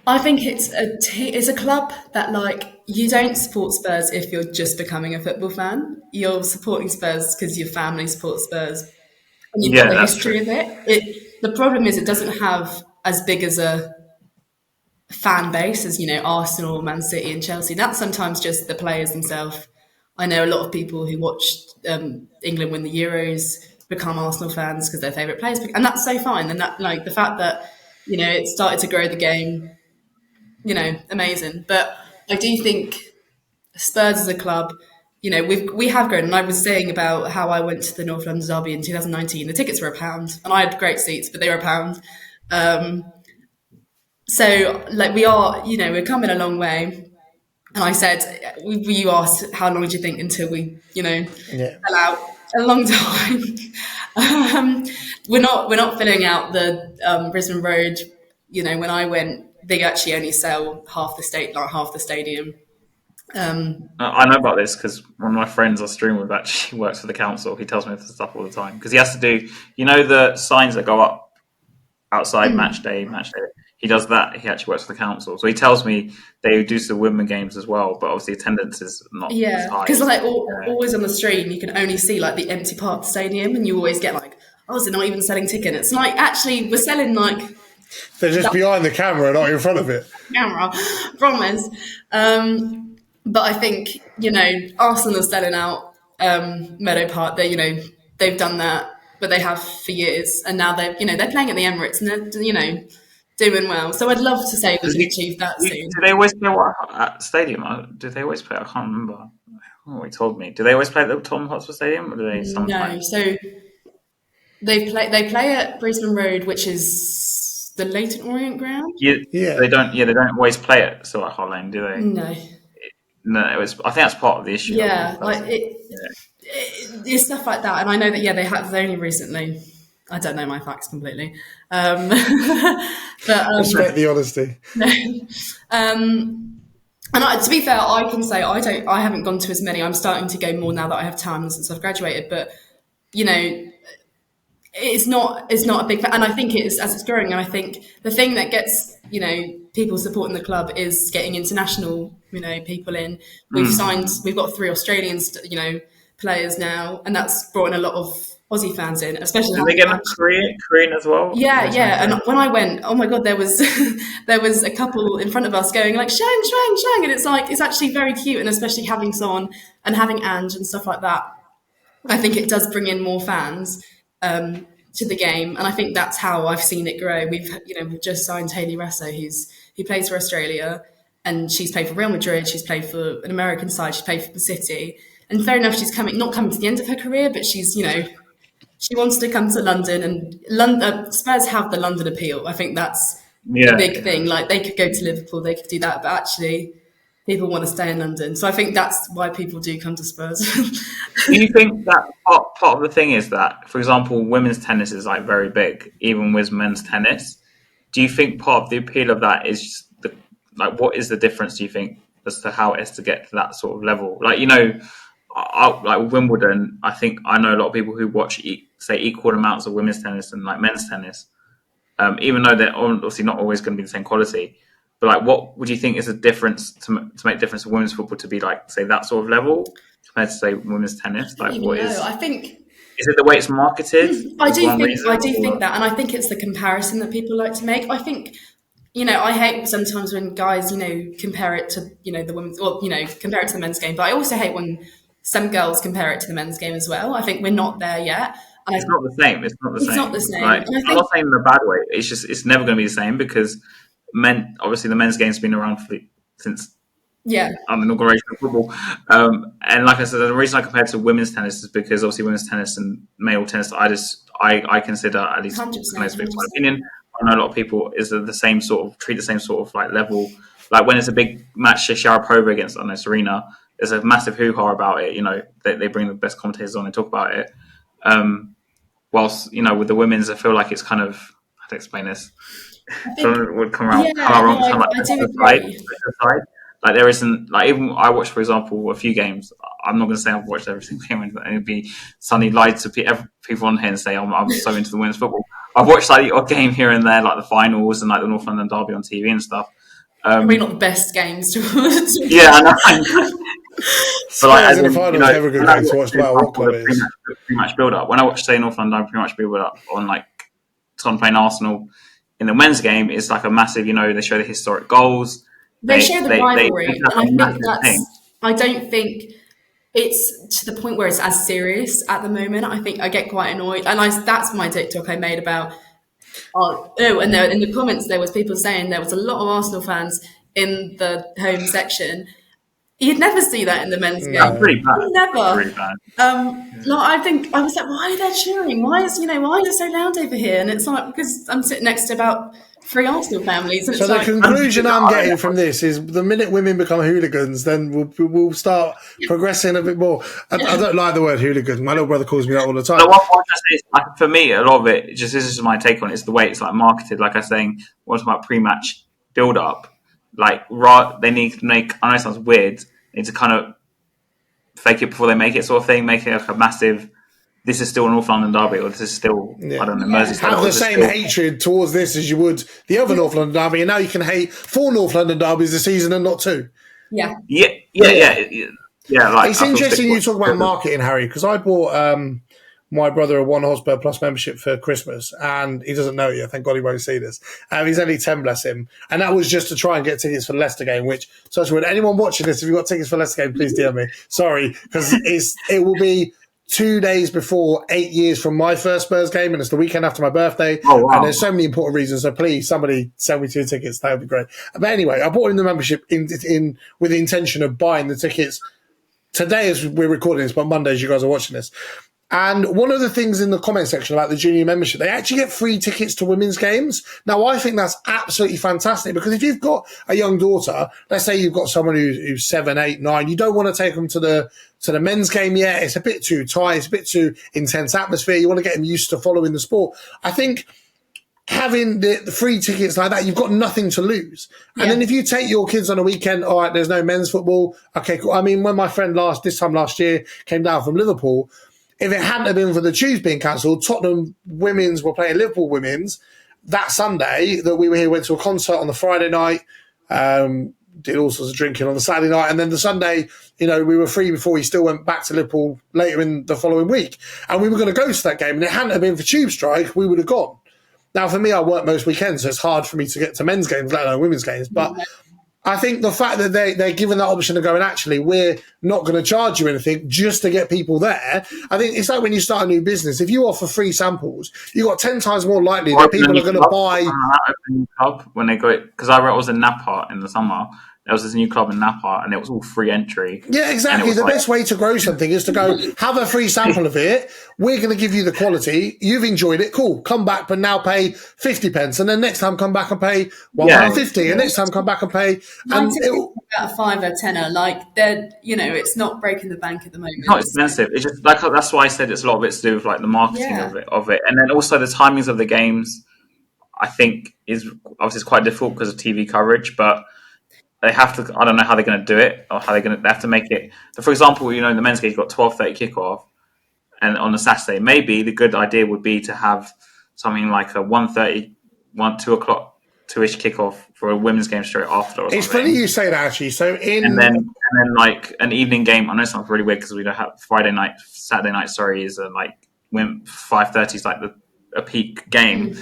I think it's a club that, like, you don't support Spurs if you're just becoming a football fan. You're supporting Spurs because your family supports Spurs and you've got the history of it. The problem is it doesn't have as big as a fan base as, Arsenal, Man City and Chelsea. That's sometimes just the players themselves. I know a lot of people who watched England win the Euros become Arsenal fans because their favourite players, and that's so fine. And that, like, the fact that, it started to grow the game, amazing. But I do think Spurs as a club, we have grown. And I was saying about how I went to the North London Derby in 2019. The tickets were £1, and I had great seats, but they were £1. So, like, we're coming a long way. And I said, you asked, how long do you think until we, fell out? A long time. We're not filling out the Brisbane Road. When I went, they actually only sell half the stadium. I know about this because one of my friends I stream with actually works for the council. He tells me this stuff all the time because he has to do, the signs that go up outside match day. He does that. He actually works for the council, so he tells me they do some women games as well. But obviously, attendance is not as high. Because always on the stream, you can only see like the empty part of the stadium, and you always get like, oh, is it not even selling tickets? It's like, actually, we're selling like. They're just behind the camera, not in front of it. Camera, promise. But I think, Arsenal are selling out Meadow Park. They've done that, but they have for years, and now they're playing at the Emirates, and they're doing well. So I'd love to say we can achieve that soon. Do they always play at stadium? Do they always play? I can't remember. Oh, he told me. Do they always play at the Tottenham Hotspur Stadium, or do they sometimes? No. So they play at Brisbane Road, which is the Leighton Orient ground. Yeah. They don't. Yeah, they don't always play it. So at Hart Lane, do they? No. No, I think that's part of the issue. Yeah, it's stuff like that, and I know that they only recently. I don't know my facts completely, but respect the honesty. And to be fair, I can say I haven't gone to as many. I'm starting to go more now that I have time since I've graduated. But it's not a big, and I think it's as it's growing. And I think the thing that gets people supporting the club is getting international people in. We've got 3 Australian players now, and that's brought in a lot of Aussie fans in, especially. Did they get Korean as well? Yeah. And when I went, oh my god, there was a couple in front of us going like Shang, Shang, Shang, and it's actually very cute, and especially having someone and having Ange and stuff like that. I think it does bring in more fans to the game, and I think that's how I've seen it grow. We've just signed Hayley Raso, who plays for Australia, and she's played for Real Madrid. She's played for an American side. She's played for the City, and fair enough, she's not coming to the end of her career, but she's she wants to come to London, and Spurs have the London appeal. I think that's the big thing. Like, they could go to Liverpool, they could do that, but actually people want to stay in London. So I think that's why people do come to Spurs. Do you think that part of the thing is that, for example, women's tennis is like very big, even with men's tennis? Do you think part of the appeal of that is just what is the difference, do you think, as to how it's to get to that sort of level? Like, like Wimbledon, I think I know a lot of people who watch, say, equal amounts of women's tennis and like men's tennis, even though they're obviously not always going to be the same quality. But like, what would you think is a difference to make a difference in women's football to be like, say, that sort of level compared to, say, women's tennis? Like, I think is it the way it's marketed? I do think that, and I think it's the comparison that people like to make. I think. I hate sometimes when guys, compare it to, the women's, or, compare it to the men's game. But I also hate when some girls compare it to the men's game as well. I think we're not there yet. It's not the same. It's not the same. Right? I'm not saying in a bad way. It's just, it's never going to be the same because obviously the men's game's been around since the inauguration of football. And like I said, the reason I compared to women's tennis is because obviously women's tennis and male tennis, I consider, at least in my opinion, I know a lot of people treat the same sort of like level. Like when it's a big match, Sharapova against Serena, there's a massive hoo-ha about it. They bring the best commentators on and talk about it. Whilst with the women's, I feel like it's kind of, how to explain this. Someone would come around, side. Like there isn't, like, even I watched, for example, a few games. I'm not going to say I've watched every single game, and it'd be suddenly lied to people on here and say I'm so into the women's football. I've watched like the odd game here and there, like the finals and like the North London derby on TV and stuff. Probably not the best games to watch. Yeah, I know. But like, as in, finals, never good game to watch. What club is pre-match build-up. When I watch, say, North London pre-match build-up on like Tottenham playing Arsenal in the men's game, it's like a massive. They show the historic goals. They show the rivalry, and I think I don't think it's to the point where it's as serious at the moment. I think I get quite annoyed, and that's my TikTok I made about. And there, in the comments there was people saying there was a lot of Arsenal fans in the home section. You'd never see that in the men's game. That's pretty bad. Never. Pretty bad. I think I was like, why are they cheering? Why is it so loud over here? And it's like, because I'm sitting next to about 3 Arsenal families. And so the conclusion I'm getting from this is the minute women become hooligans, then we'll start progressing a bit more. I don't like the word hooligan. My little brother calls me that all the time. So what I say is, like, for me, a lot of it, this is my take on it, is the way it's like marketed. Like I was saying, what about pre-match build-up? Like, they need to make, I know it sounds weird, they need to kind of fake it before they make it, sort of thing, make it like a massive, this is still an North London derby, or this is still, I don't know, Merseyside. Have the same hatred towards this as you would the other North London derby, and now you can hate 4 North London derbies this season and not 2. Yeah. Like, it's interesting you talk about marketing, Harry, because I bought my brother a One Hotspur Plus membership for Christmas, and he doesn't know it yet. Thank God he won't see this. He's only 10, bless him. And that was just to try and get tickets for the Leicester game, which, such would anyone watching this, if you've got tickets for Leicester game, please DM me. Sorry, because it will be 2 days before 8 years from my first Spurs game, and it's the weekend after my birthday. Oh, wow. And there's so many important reasons, so please, somebody send me 2 tickets. That would be great. But anyway, I bought him the membership in with the intention of buying the tickets today as we're recording this, but Monday as you guys are watching this. And one of the things in the comment section about the junior membership, they actually get free tickets to women's games. Now, I think that's absolutely fantastic, because if you've got a young daughter, let's say you've got someone who's 7, 8, 9, you don't want to take them to the men's game yet. It's a bit too tight. It's a bit too intense atmosphere. You want to get them used to following the sport. I think having the free tickets like that, you've got nothing to lose. And then if you take your kids on a weekend, all right, there's no men's football. Okay, cool. I mean, when my friend this time last year came down from Liverpool, if it hadn't have been for the Tubes being cancelled, Tottenham women's were playing Liverpool women's that Sunday that we were here, went to a concert on the Friday night. did all sorts of drinking on the Saturday night, and then the Sunday, we were free before we still went back to Liverpool later in the following week, and we were going to go to that game, and it hadn't have been for Tube Strike, we would have gone. Now, for me, I work most weekends, so it's hard for me to get to men's games, let alone women's games, but I think the fact that they're given that option of going, actually, we're not going to charge you anything just to get people there. I think it's like when you start a new business. If you offer free samples, you've got 10 times more likely that people are going to buy. Club when they got it, because I was in Napa in the summer. There was this new club in Napa, and it was all free entry. Yeah, exactly. The best way to grow something is to go, have a free sample of it. We're going to give you the quality. You've enjoyed it. Cool. Come back, but now pay 50 pence. And then next time come back and pay £1.50. And next time come back and pay. And about a £5 or £10. Like, it's not breaking the bank at the moment. It's not expensive. It's just that's why I said it's a lot of it to do with like the marketing of it. And then also the timings of the games, I think is obviously it's quite difficult because of TV coverage, but they have to. I don't know how they're going to do it, or how they have to make it. So for example, in the men's game, you've got 12:30 kickoff, and on a Saturday, maybe the good idea would be to have something like a 1:30, 2 o'clock, 2-ish kickoff for a women's game straight after. Or it's funny you say that actually. So and then like an evening game. I know it sounds really weird because we don't have Saturday night. Sorry, is like when 5:30 is like a peak game.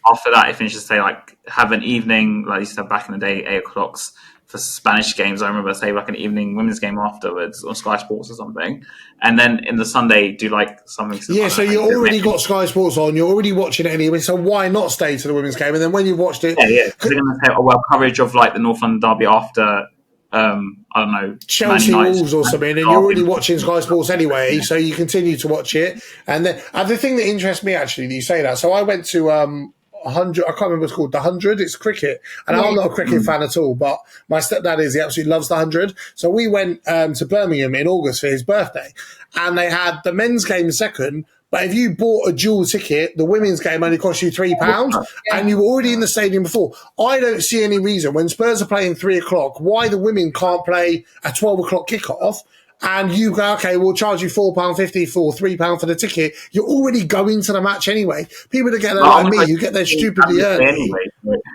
After that, it finishes, say, like, have an evening, like you said back in the day, 8 o'clocks for Spanish games. I remember, say, like an evening women's game afterwards on Sky Sports or something. And then in the Sunday, do like something. Yeah, so you already got Sky Sports on. You're already watching it anyway. So why not stay to the women's game? And then when you've watched it. Yeah. Because they're going to say, coverage of like the North London derby after. I don't know, Chelsea Wolves or something, and you're already watching Sky Sports anyway, so you continue to watch it. And then the thing that interests me actually, that you say that. So I went to 100. I can't remember what it's called. The 100. It's cricket, and I'm not a cricket fan at all. But my stepdad is. He absolutely loves the 100. So we went to Birmingham in August for his birthday, and they had the men's game second. But if you bought a dual ticket, the women's game only cost you £3, and you were already in the stadium before. I don't see any reason when Spurs are playing 3 o'clock why the women can't play a 12 o'clock kickoff. And you go, okay, we'll charge you £4.50 for £3 for the ticket. You're already going to the match anyway. People that get there like me, who get there stupidly early. Anyway,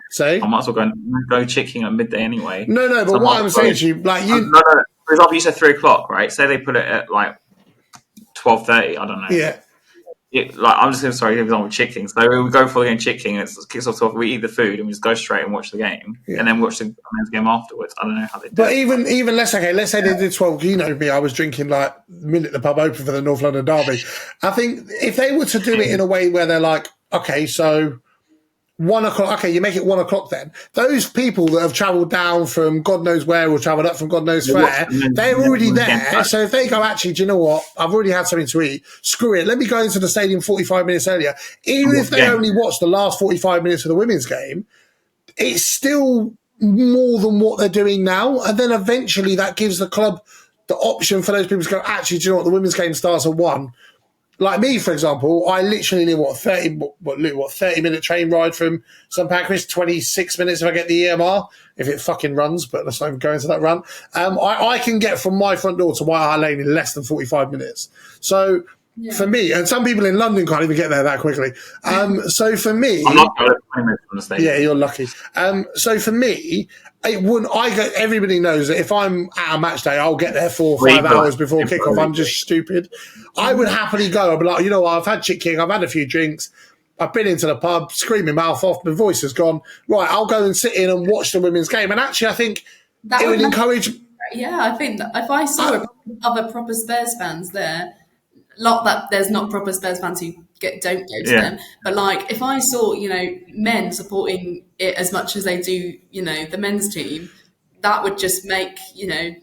say, I might as well go chicking at midday anyway. No, but so what I'm saying to you, like you. No. For example, you said 3 o'clock, right? Say they put it at like 12:30. I don't know. Yeah. I'm just going to give an example with chicken. So we go for the game chicken, it kicks off 12, we eat the food and we just go straight and watch the game and then watch the men's game afterwards. I don't know how they do But it. even let's say they did 12, me, I was drinking like the minute the pub opened for the North London derby. I think if they were to do it in a way where they're like, okay, so 1 o'clock, okay, you make it 1 o'clock then. Those people that have travelled down from God knows where or travelled up from God knows where, they're already there. So if they go, actually, do you know what? I've already had something to eat. Screw it. Let me go into the stadium 45 minutes earlier. Even if they only watch the last 45 minutes of the women's game, it's still more than what they're doing now. And then eventually that gives the club the option for those people to go, actually, do you know what? The women's game starts at 1. Like me, for example, I literally live 30-minute train ride from St Pancras, 26 minutes if I get the EMR, if it fucking runs, but let's not even go into that run. I can get from my front door to White Hart Lane in less than 45 minutes. So for me, and some people in London can't even get there that quickly. So for me, I'm not going 20 minutes from the stadium. Yeah, you're lucky. So for me, it wouldn't. Everybody knows that if I'm at a match day, I'll get there 4 or 5 hours before kickoff. I'm just stupid. I would happily go. I'd be like, you know what? I've had chicken. I've had a few drinks. I've been into the pub, screaming mouth off. My voice has gone. Right, I'll go and sit in and watch the women's game. And actually, I think it would encourage. Yeah, I think that if I saw other proper Spurs fans there, not that there's not proper Spurs fans who don't go to them, but like if I saw, men supporting it as much as they do, the men's team, that would just make, not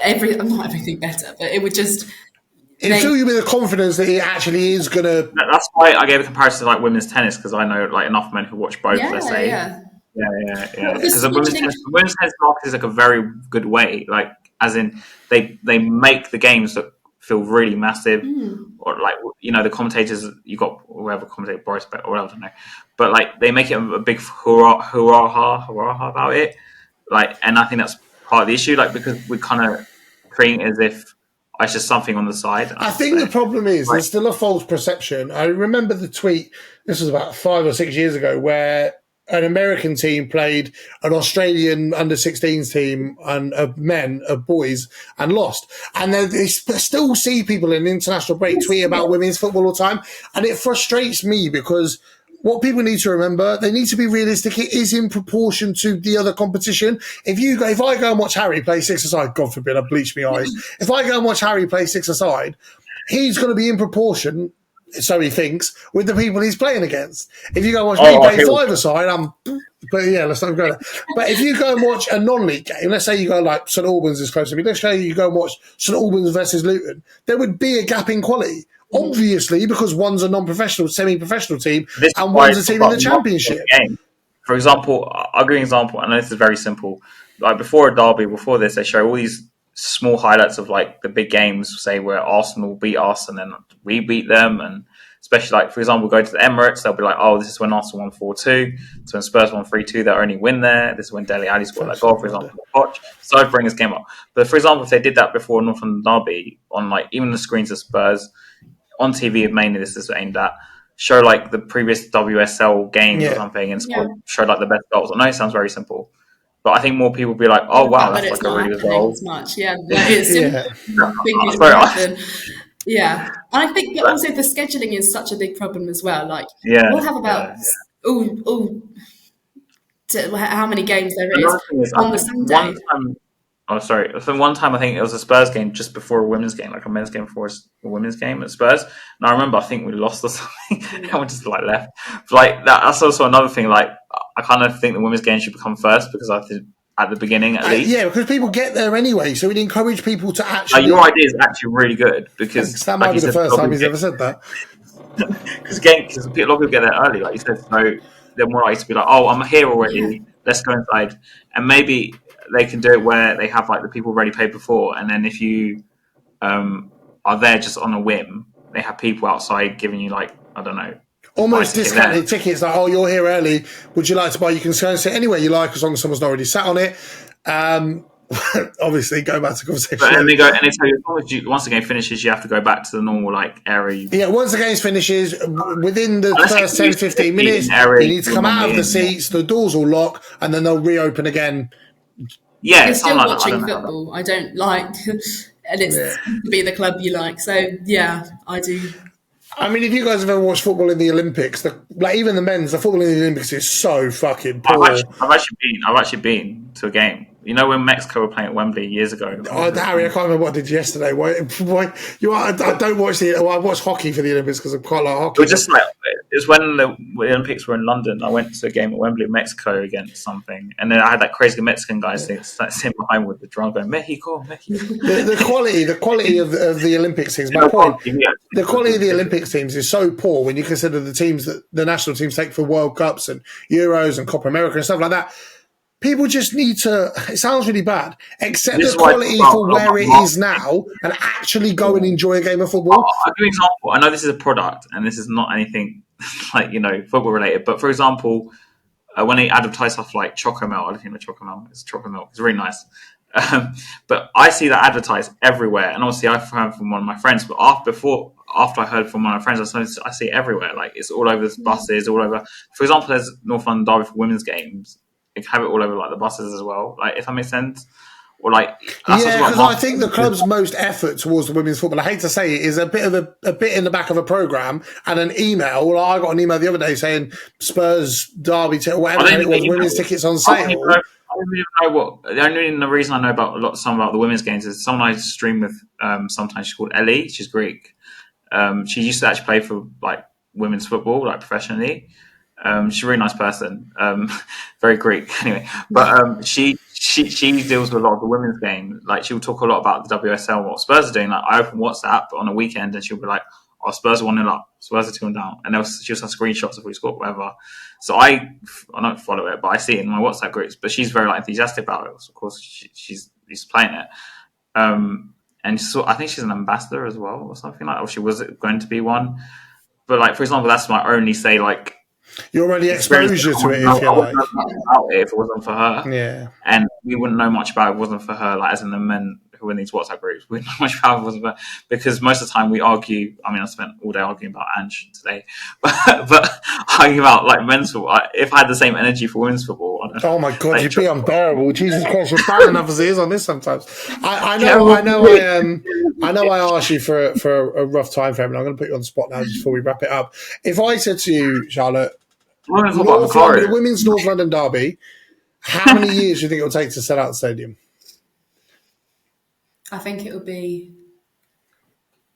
everything better, but it would just fill you with the confidence that it actually is going to. That's why I gave a comparison to like women's tennis, because I know like enough men who watch both. Let's say, yeah. Because the women's tennis market is like a very good way, like as in they make the games look feel really massive, or like the commentators, you got whoever commentator Boris or whatever, I don't know, but like they make it a big hurrah about it, like, and I think that's part of the issue, like because we kind of treat it as if it's just something on the side. I think the problem is there's still a false perception. I remember the tweet. This was about 5 or 6 years ago, where an American team played an Australian under-16s team and of men, of boys, and lost. And then they still see people in international break tweet about women's football all the time. And it frustrates me because what people need to remember, they need to be realistic. It is in proportion to the other competition. If I go and watch Harry play six-a-side, God forbid, I bleach my eyes. If I go and watch Harry play six-a-side, he's going to be in proportion, so he thinks, with the people he's playing against. If you go and watch me play five-a-side, but yeah, let's not go there. But if you go and watch a non-league game, let's say you go like St Albans is close to me, let's say you go and watch St Albans versus Luton, there would be a gap in quality. Obviously, because one's a non-professional, semi-professional team, and one's a team in the Championship. For example, I'll give you an example, and this is very simple. Like before a derby, before this, they show all these small highlights of like the big games, say where Arsenal beat us and then we beat them, and especially like, for example, go to the Emirates, they'll be like, oh, this is when Arsenal won 4-2, so when Spurs won 3-2, they'll only win there. This is when Dele Alli scored that goal, for example. So I bring this game up. But for example, if they did that before North London derby, on like even the screens of Spurs, on TV, mainly this is aimed at, show like the previous WSL games or something and show like the best goals. I know it sounds very simple, but I think more people will be like, oh wow, that's like a really good goal. Much. Yeah, it's simple. Yeah, and I think that also the scheduling is such a big problem as well. Like, we'll have about how many games there is on the Sunday. One time I think it was a Spurs game just before a women's game, like a men's game before a women's game at Spurs. And I remember I think we lost or something, and we just like left. But, like that's also another thing. Like I kind of think the women's game should become first because I think at the beginning at least. Yeah, because people get there anyway, so we'd encourage people to actually. Your idea is actually really good because that might be the first time he's ever said that. Because a lot of people get there early, like you said, so they're more likely to be like, "Oh, I'm here already. Let's go inside," and maybe they can do it where they have like the people already paid before, and then if you are there just on a whim, they have people outside giving you like, I don't know, almost discounted tickets. Like, oh, you're here early. Would you like to buy? You can go and sit anywhere you like as long as someone's not already sat on it. Obviously, go back to conversation. But then they go and they tell you once the game finishes, you have to go back to the normal like area. Once the game finishes, within the first 10-15 minutes, you need to come out of the seats. The doors will lock, and then they'll reopen again. Yeah, you're still watching football. I don't like, and it's to be the club you like. So yeah, I do. I mean, if you guys have ever watched football in the Olympics, even the men's, the football in the Olympics is so fucking poor. I've actually been to a game. You know when Mexico were playing at Wembley years ago? Oh, Harry, I can't remember what I did yesterday. I don't watch I watch hockey for the Olympics because I quite like hockey. It was just like, it was when the Olympics were in London. I went to a game at Wembley, Mexico against something. And then I had that crazy Mexican guy sitting behind with the drum going, Mexico, Mexico. The quality of the Olympics teams, my point, the quality of the Olympics teams is so poor when you consider the teams that the national teams take for World Cups and Euros and Copa America and stuff like that. People just need to, it sounds really bad, accept the quality for where it is now and actually go and enjoy a game of football. I'll give you an example. I know this is a product and this is not anything like, football related, but for example, when they advertise stuff like Choco Milk, I don't think the Choco Milk is Choco Milk. It's really nice. But I see that advertised everywhere. And obviously I've heard from one of my friends, but after I heard from one of my friends, I see it everywhere. Like it's all over the buses, all over. For example, there's North London derby for women's games. You have it all over like the buses as well, like if that makes sense. Or like because I think the club's most effort towards the women's football, I hate to say it, is a bit in the back of a program and an email. Well, I got an email the other day saying Spurs derby whatever it was, women's tickets on sale. I don't even know what. The reason I know about some about the women's games is someone I stream with. Sometimes she's called Ellie. She's Greek. She used to actually play for like women's football, like professionally. She's a really nice person, very Greek anyway. But she deals with a lot of the women's game. Like she'll talk a lot about the WSL, what Spurs are doing. Like I open WhatsApp on a weekend and she'll be like, "Oh, Spurs are 1-0 up, Spurs are 2-0 down," and she'll have screenshots of who scored, whatever. So I don't follow it, but I see it in my WhatsApp groups. But she's very like enthusiastic about it. So of course, she's playing it. And so I think she's an ambassador as well, or something like. Or she was going to be one. But like for example, that's my only say like. You're already exposure to it, if you like. About it if it wasn't for her. Yeah. And we wouldn't know much about it if it wasn't for her, like as in the men who are in these WhatsApp groups, we're not much powerful because most of the time we argue. I mean, I spent all day arguing about Ange today, but arguing about like men's football. If I had the same energy for women's football, I don't know. Oh my God, Like, you'd be unbearable. Jesus Christ, you're bad enough as it is on this sometimes. I know I asked you for a rough time frame, and I'm going to put you on the spot now just before we wrap it up. If I said to you, Charlotte, the women's North London derby, how many years do you think it'll take to sell out the stadium? I think it would be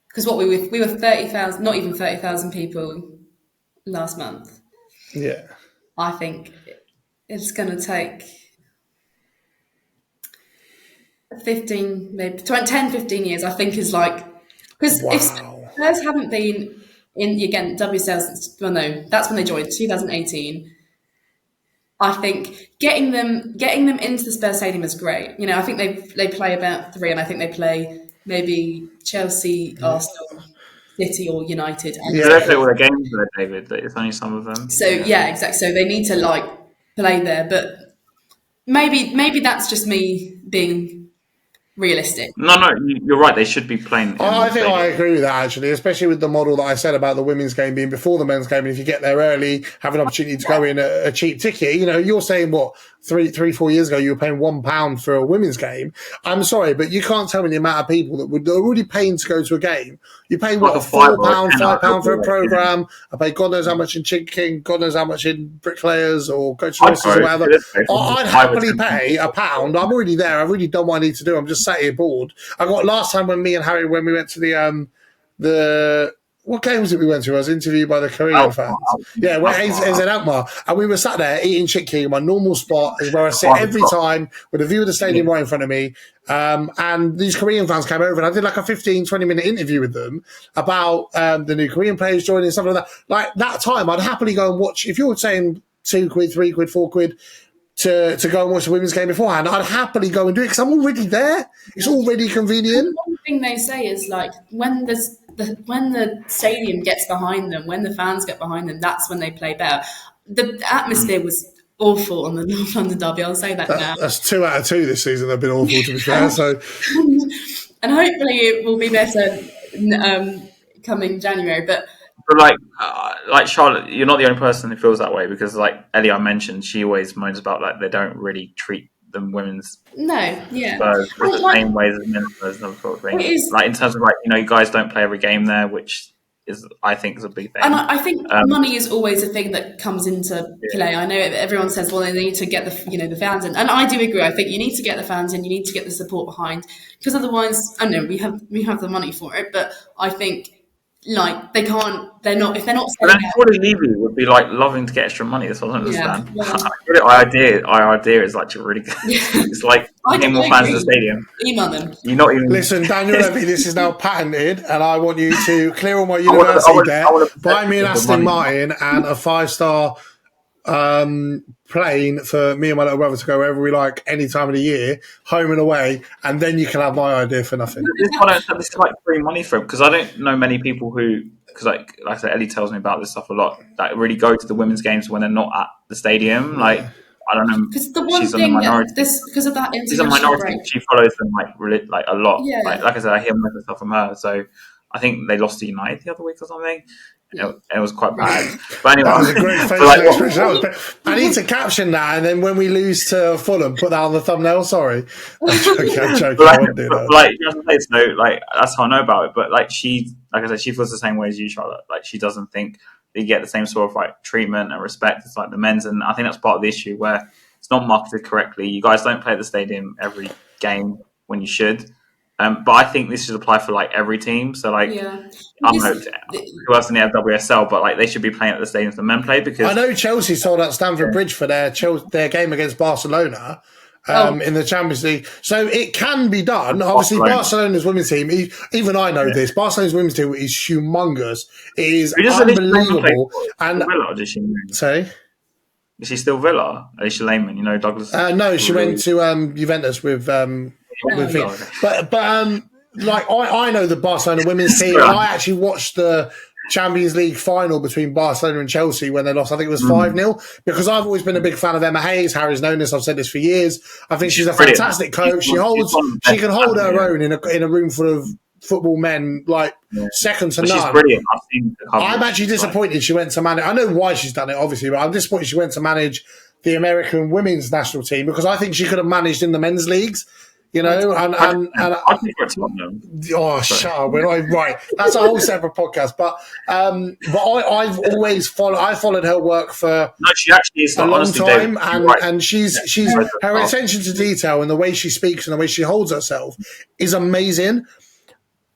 because we were 30,000, not even 30,000 people last month. Yeah, I think it's going to take 15, maybe 10, 15 years. I think is like because if Spurs haven't been in again WSL, well, no, that's when they joined 2018. I think getting them into the Spurs Stadium is great. You know, I think they play about 3, and I think they play maybe Chelsea, Arsenal, City, or United. And they don't play all their games there, David. It's only some of them. So yeah, exactly. So they need to like play there, but maybe that's just me being realistic. No, you're right. They should be playing. I think I agree with that, actually, especially with the model that I said about the women's game being before the men's game. And if you get there early, have an opportunity to go in a cheap ticket. You know, you're saying what 3-4 years ago you were paying £1 for a women's game. I'm sorry, but you can't tell me the amount of people that were already paying to go to a game. You pay what, £4, £5 for a programme. I pay God knows how much in Chicken King, God knows how much in Bricklayers or Coach Ross's or whatever. I'd happily pay £1. I'm already there. I've already done what I need to do. I'm just sat here bored. I got last time when me and Harry, when we went to the what game was it we went to? I was interviewed by the Korean fans. Yeah, where AZ Alkmaar. And we were sat there eating chicken. My normal spot is where I sit every time with a view of the stadium right in front of me. And these Korean fans came over and I did like a 15-20 minute interview with them about the new Korean players joining and stuff like that. Like that time, I'd happily go and watch. If you're saying £2, £3, £4 to go and watch the women's game beforehand, I'd happily go and do it because I'm already there. It's already convenient. One thing they say is like when the stadium gets behind them, when the fans get behind them, that's when they play better. The atmosphere was awful on the North London derby. I'll say that now. That's 2 out of 2 this season. They've been awful, to be fair. So, and hopefully it will be better coming January. But like Charlotte, you're not the only person who feels that way because, like Ellie, I mentioned, she always moans about like they don't really treat the women's Spurs the same ways as men's Spurs and sort of thing. Like in terms of like you guys don't play every game there, which is I think is a big thing. And I think money is always a thing that comes into play. I know everyone says, well, they need to get the fans in, and I do agree. I think you need to get the fans in, you need to get the support behind, because otherwise, I know we have the money for it, but I think. Like they're not. If they're not. But then Jordan Levy would be like loving to get extra money. That's what I don't understand. Yeah. Our idea is like really good. It's like getting more fans in the stadium. Email them. You're not even. Listen, Daniel Levy, this is now patented, and I want you to clear all my university debt. Buy me an Aston Martin and a 5-star plane for me and my little brother to go wherever we like any time of the year, home and away, and then you can have my idea for nothing. This is like free money for him because I don't know many people who, because like I said, Ellie tells me about this stuff a lot, that really go to the women's games when they're not at the stadium. Like I don't know, because the one she's thing on the minority. Because of that, she's a minority. Break. She follows them like a lot. Yeah. Like I said, I hear most of the stuff from her. So I think they lost to United the other week or something. Yeah. It was quite bad. But anyway, that was a great facial expression. I need to caption that, and then when we lose to Fulham, put that on the thumbnail. Sorry, I'm joking. I wouldn't do that. So that's how I know about it. But like I said, she feels the same way as you, Charlotte. Like she doesn't think they get the same sort of like treatment and respect as like the men's, and I think that's part of the issue where it's not marketed correctly. You guys don't play at the stadium every game when you should. But I think this should apply for like every team. So like, I don't know who else in the WSL, but like they should be playing at the stadiums the men play because I know Chelsea sold out Stamford Bridge for their game against Barcelona in the Champions League. So it can be done. Obviously, Barcelona's women's team, even I know this. Barcelona's women's team is humongous. It is unbelievable. And Villa, did she say? Is she still Villa? Alicia Lehmann, Douglas. No, she went to Juventus with. But like I know the Barcelona women's team. I actually watched the Champions League final between Barcelona and Chelsea when they lost. I think it was 5-0. Because I've always been a big fan of Emma Hayes. Harry's known this. I've said this for years. I think she's a fantastic coach. She can hold her own in a room full of football men, like second to none. She's brilliant. I'm actually disappointed she went to manage. I know why she's done it, obviously, but I'm disappointed she went to manage the American women's national team because I think she could have managed in the men's leagues. You know, and I think it's Tottenham. Oh, shut up! Right, that's a whole separate podcast. But I've always followed her work for she actually is a long honestly, time, David, and she's her attention to detail and the way she speaks and the way she holds herself is amazing.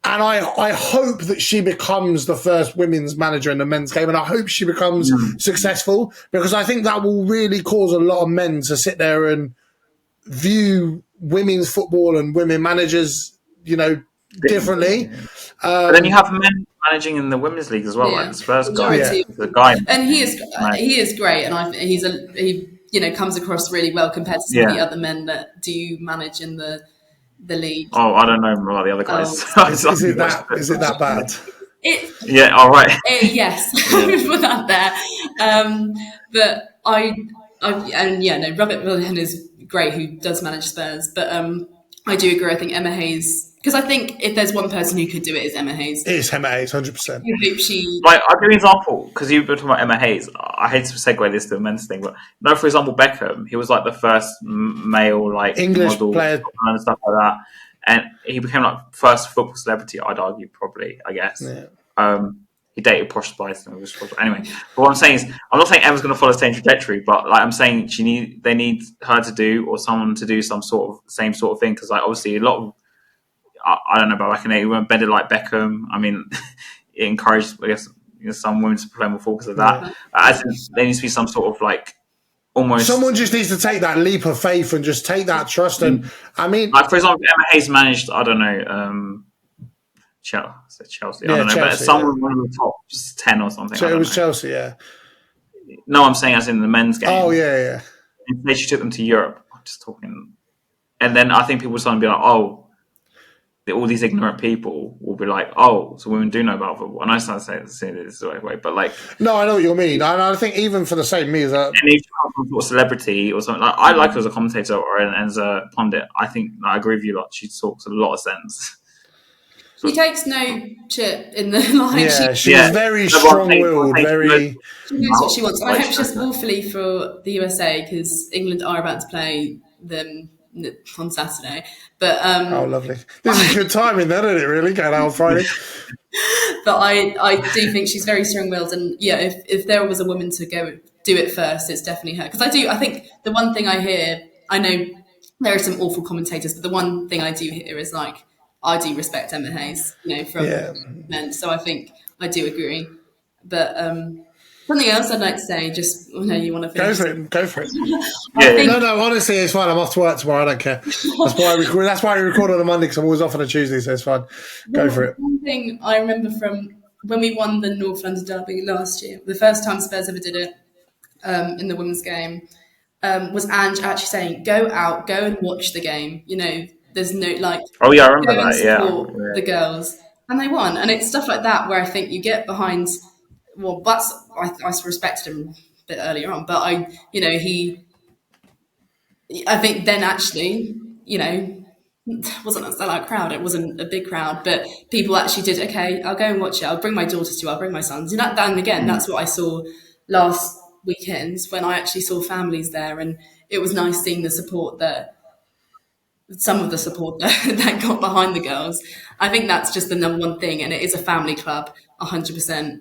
And I hope that she becomes the first women's manager in the men's game, and I hope she becomes successful because I think that will really cause a lot of men to sit there and view women's football and women managers, you know, differently. But then you have men managing in the women's league as well, like the Spurs guy, the guy, and he is great, and he comes across really well compared to some of the other men that do manage in the league. Oh, I don't know about the other guys. Is it that bad? Yeah, all right. Yes, put that there. But Robert Willian is great, who does manage Spurs. But I do agree. I think Emma Hayes, because I think if there's one person who could do it, is Emma Hayes. It is Emma Hayes, 100%. Like, I'll give you an example, because you've been talking about Emma Hayes. I hate to segue this to the men's thing, but for example, Beckham, he was like the first male English model player and stuff like that, and he became like first football celebrity. I'd argue, probably, I guess. Yeah. He dated Posh Spice. Anyway, but what I'm saying is, I'm not saying Emma's going to follow the same trajectory, but like I'm saying, they need her to do, or someone to do some sort of same sort of thing, because like obviously a lot of, I don't know about back in the day, we weren't better like Beckham. I mean, it encouraged, I guess, some women to play more full because of that. I think there needs to be some sort of like almost. Someone just needs to take that leap of faith and just take that trust. And I mean, like for example, Emma Hayes managed, I don't know, Chelsea. I don't know, but someone one of the top 10 or something. So it was Chelsea, yeah. No, I'm saying as in the men's game. Oh, yeah. And she took them to Europe. I'm just talking. And then I think people suddenly be like, oh, all these ignorant people will be like, oh, so women do know about football. And I start saying this the right way, but like... No, I know what you mean. And I think even for the same me, that... And if you come from sort of celebrity or something, like I like her as a commentator or as a pundit. I think, I agree with you, like, she talks a lot of sense. She takes no shit in the line. Yeah, she's very strong-willed, very... She knows what she wants. And I hope she does awfully for the USA, because England are about to play them on Saturday. But oh, lovely. This is good timing then, isn't it, really, going out on Friday? But I do think she's very strong-willed. And, yeah, if there was a woman to go do it first, it's definitely her. Because I think the one thing I hear, I know there are some awful commentators, but the one thing I do hear is, like, I do respect Emma Hayes, from men. So I think I do agree. But something else I'd like to say, just you want to finish? Go for it. No, honestly, it's fine. I'm off to work tomorrow. I don't care. That's why we record on a Monday, because I'm always off on a Tuesday, so it's fine. Go for it. One thing I remember from when we won the North London Derby last year, the first time Spurs ever did it in the women's game, was Ange actually saying, go out, go and watch the game. There's no oh yeah, I remember that. The girls, and they won. And it's stuff like that where I think you get behind. Well, I respected him a bit earlier on, but I think then actually, it wasn't a sellout crowd. It wasn't a big crowd, but people actually did. Okay, I'll go and watch it. I'll bring my daughters to. I'll bring my sons. And again, that's what I saw last weekend when I actually saw families there, and it was nice seeing the support that. Some of the support that got behind the girls. I think that's just the number one thing, and it is a family club, 100%.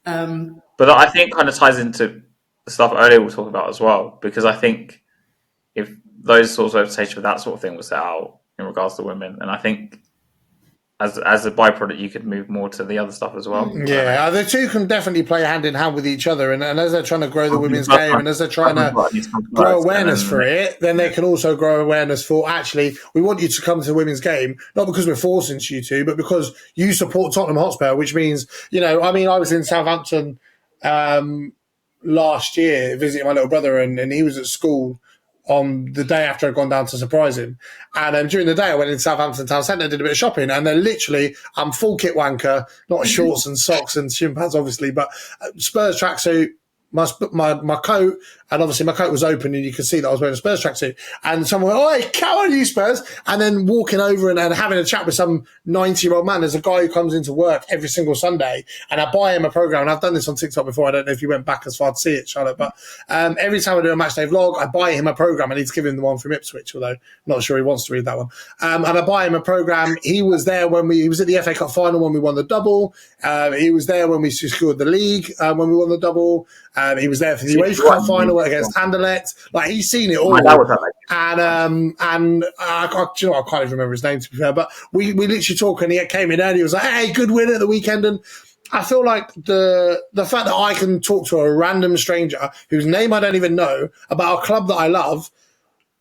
But I think kind of ties into the stuff earlier we'll talk about as well, because I think if those sorts of reputation for that sort of thing was set out in regards to women, and I think as a byproduct, you could move more to the other stuff as well. Yeah, the two can definitely play hand in hand with each other. And as they're trying to grow the women's game, and as they're trying to grow awareness for it, then they can also grow awareness for, actually, we want you to come to the women's game, not because we're forcing you to, but because you support Tottenham Hotspur, which means, I was in Southampton last year visiting my little brother, and he was at school on the day after I'd gone down to surprise him. And during the day, I went into Southampton Town Centre, did a bit of shopping, and then literally, I'm full kit wanker, not shorts and socks and shin pads, obviously, but Spurs tracksuit, my coat, and obviously my coat was open and you could see that I was wearing a Spurs tracksuit. And someone went, "Oi, come on, you Spurs!" And then walking over and having a chat with some 90-year-old man. There's a guy who comes into work every single Sunday, and I buy him a program. And I've done this on TikTok before. I don't know if you went back as far to see it, Charlotte, but every time I do a matchday vlog, I buy him a program. I need to give him the one from Ipswich, although I'm not sure he wants to read that one. And I buy him a program. He was there when he was at the FA Cup final when we won the double. He was there when we secured the league when we won the double. He was there for the UEFA Cup final against Anderlecht. Like, he's seen it all. And I can't even remember his name, to be fair, but we literally talk, and he came in early. He was like, "Hey, good win at the weekend." And I feel like the fact that I can talk to a random stranger whose name I don't even know about a club that I love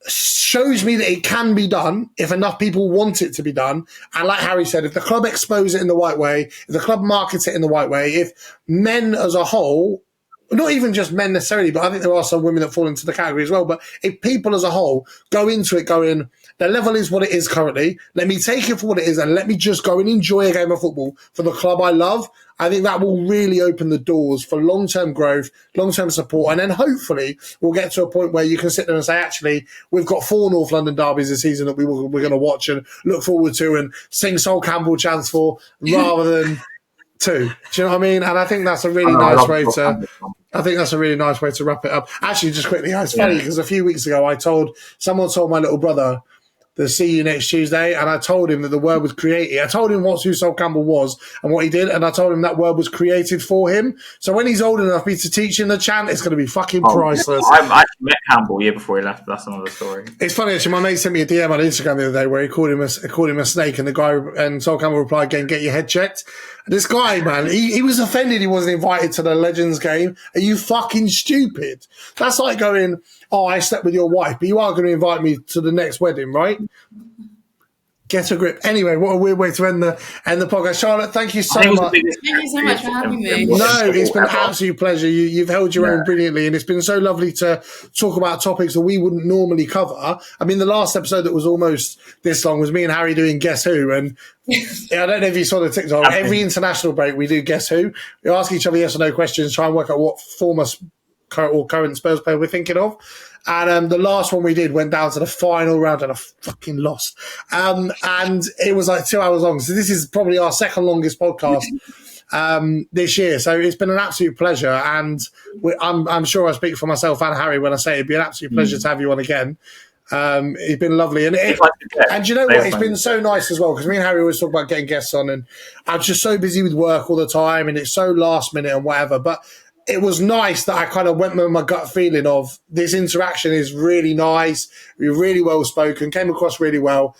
shows me that it can be done if enough people want it to be done. And like Harry said, if the club expose it in the right way, if the club markets it in the right way, if men as a whole, not even just men necessarily, but I think there are some women that fall into the category as well. But if people as a whole go into it going, the level is what it is currently, let me take it for what it is and let me just go and enjoy a game of football for the club I love, I think that will really open the doors for long-term growth, long-term support. And then hopefully we'll get to a point where you can sit there and say, actually, we've got 4 North London derbies this season that we're going to watch and look forward to and sing Sol Campbell chants for, rather than 2. Do you know what I mean? And I think that's a really nice way to wrap it up. Actually, just quickly, it's funny because a few weeks ago someone told my little brother the See You Next Tuesday, and I told him that the word was created. I told him who Sol Campbell was and what he did, and I told him that word was created for him. So when he's old enough for me to teach him the chant, it's going to be fucking priceless. I actually met Campbell year before he left. That's another story. It's funny, actually. My mate sent me a DM on Instagram the other day where he called him a snake, and the guy and Sol Campbell replied, "Get your head checked." And this guy, man, he was offended he wasn't invited to the Legends game. Are you fucking stupid? That's like going, "Oh, I slept with your wife, but you are going to invite me to the next wedding, right?" Get a grip. Anyway, what a weird way to end the podcast. Charlotte, thank you so much. Thank you so much for having me. No, it's been an absolute pleasure. You've held your own brilliantly, and it's been so lovely to talk about topics that we wouldn't normally cover. I mean, the last episode that was almost this long was me and Harry doing Guess Who, and I don't know if you saw the TikTok. Every international break, we do Guess Who. We ask each other yes or no questions, try and work out what former or current Spurs player we're thinking of. And the last one we did went down to the final round and I fucking lost. And it was like 2 hours long. So this is probably our second longest podcast this year. So it's been an absolute pleasure. And I'm sure I speak for myself and Harry when I say it'd be an absolute pleasure to have you on again. It's been lovely. And you know what? It's been so nice as well, because me and Harry always talk about getting guests on, and I'm just so busy with work all the time and it's so last minute and whatever. But it was nice that I kind of went with my gut feeling of this interaction is really nice. You're really well spoken, came across really well.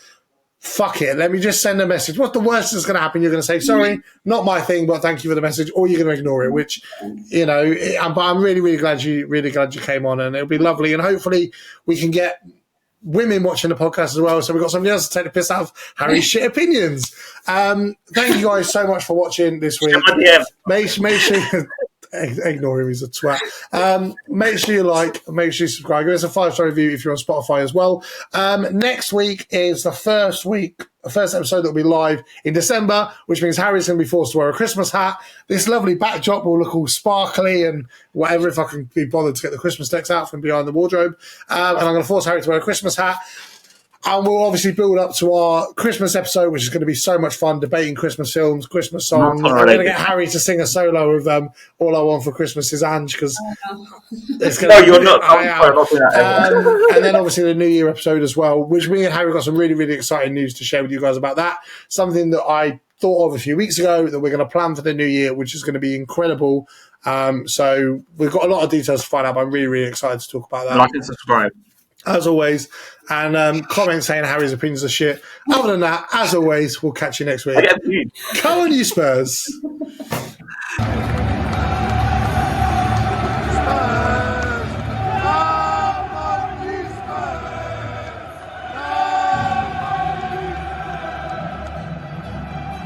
Fuck it. Let me just send a message. What's the worst that's going to happen? You're going to say, sorry, not my thing, but thank you for the message. Or you're going to ignore it, which, you know, but I'm really, really glad you came on, and it'll be lovely. And hopefully we can get women watching the podcast as well. So we've got somebody else to take the piss out of Harry's shit opinions. Thank you guys so much for watching this week. Make sure ignore him, he's a twat. Make sure you like, make sure you subscribe. Give us a 5-star review if you're on Spotify as well. Next week is the first episode that will be live in December, which means Harry's going to be forced to wear a Christmas hat. This lovely backdrop will look all sparkly and whatever, if I can be bothered to get the Christmas decks out from behind the wardrobe. And I'm going to force Harry to wear a Christmas hat. And we'll obviously build up to our Christmas episode, which is going to be so much fun, debating Christmas films, Christmas songs. I'm going to get Harry to sing a solo of All I Want for Christmas is Ange, because it's going to you're not. And then obviously the New Year episode as well, which me and Harry got some really, really exciting news to share with you guys about that. Something that I thought of a few weeks ago that we're going to plan for the New Year, which is going to be incredible. So we've got a lot of details to find out, but I'm really, really excited to talk about that. Like and subscribe. As always, and comment saying Harry's opinions are shit. Other than that, as always, we'll catch you next week. Come on, you Spurs.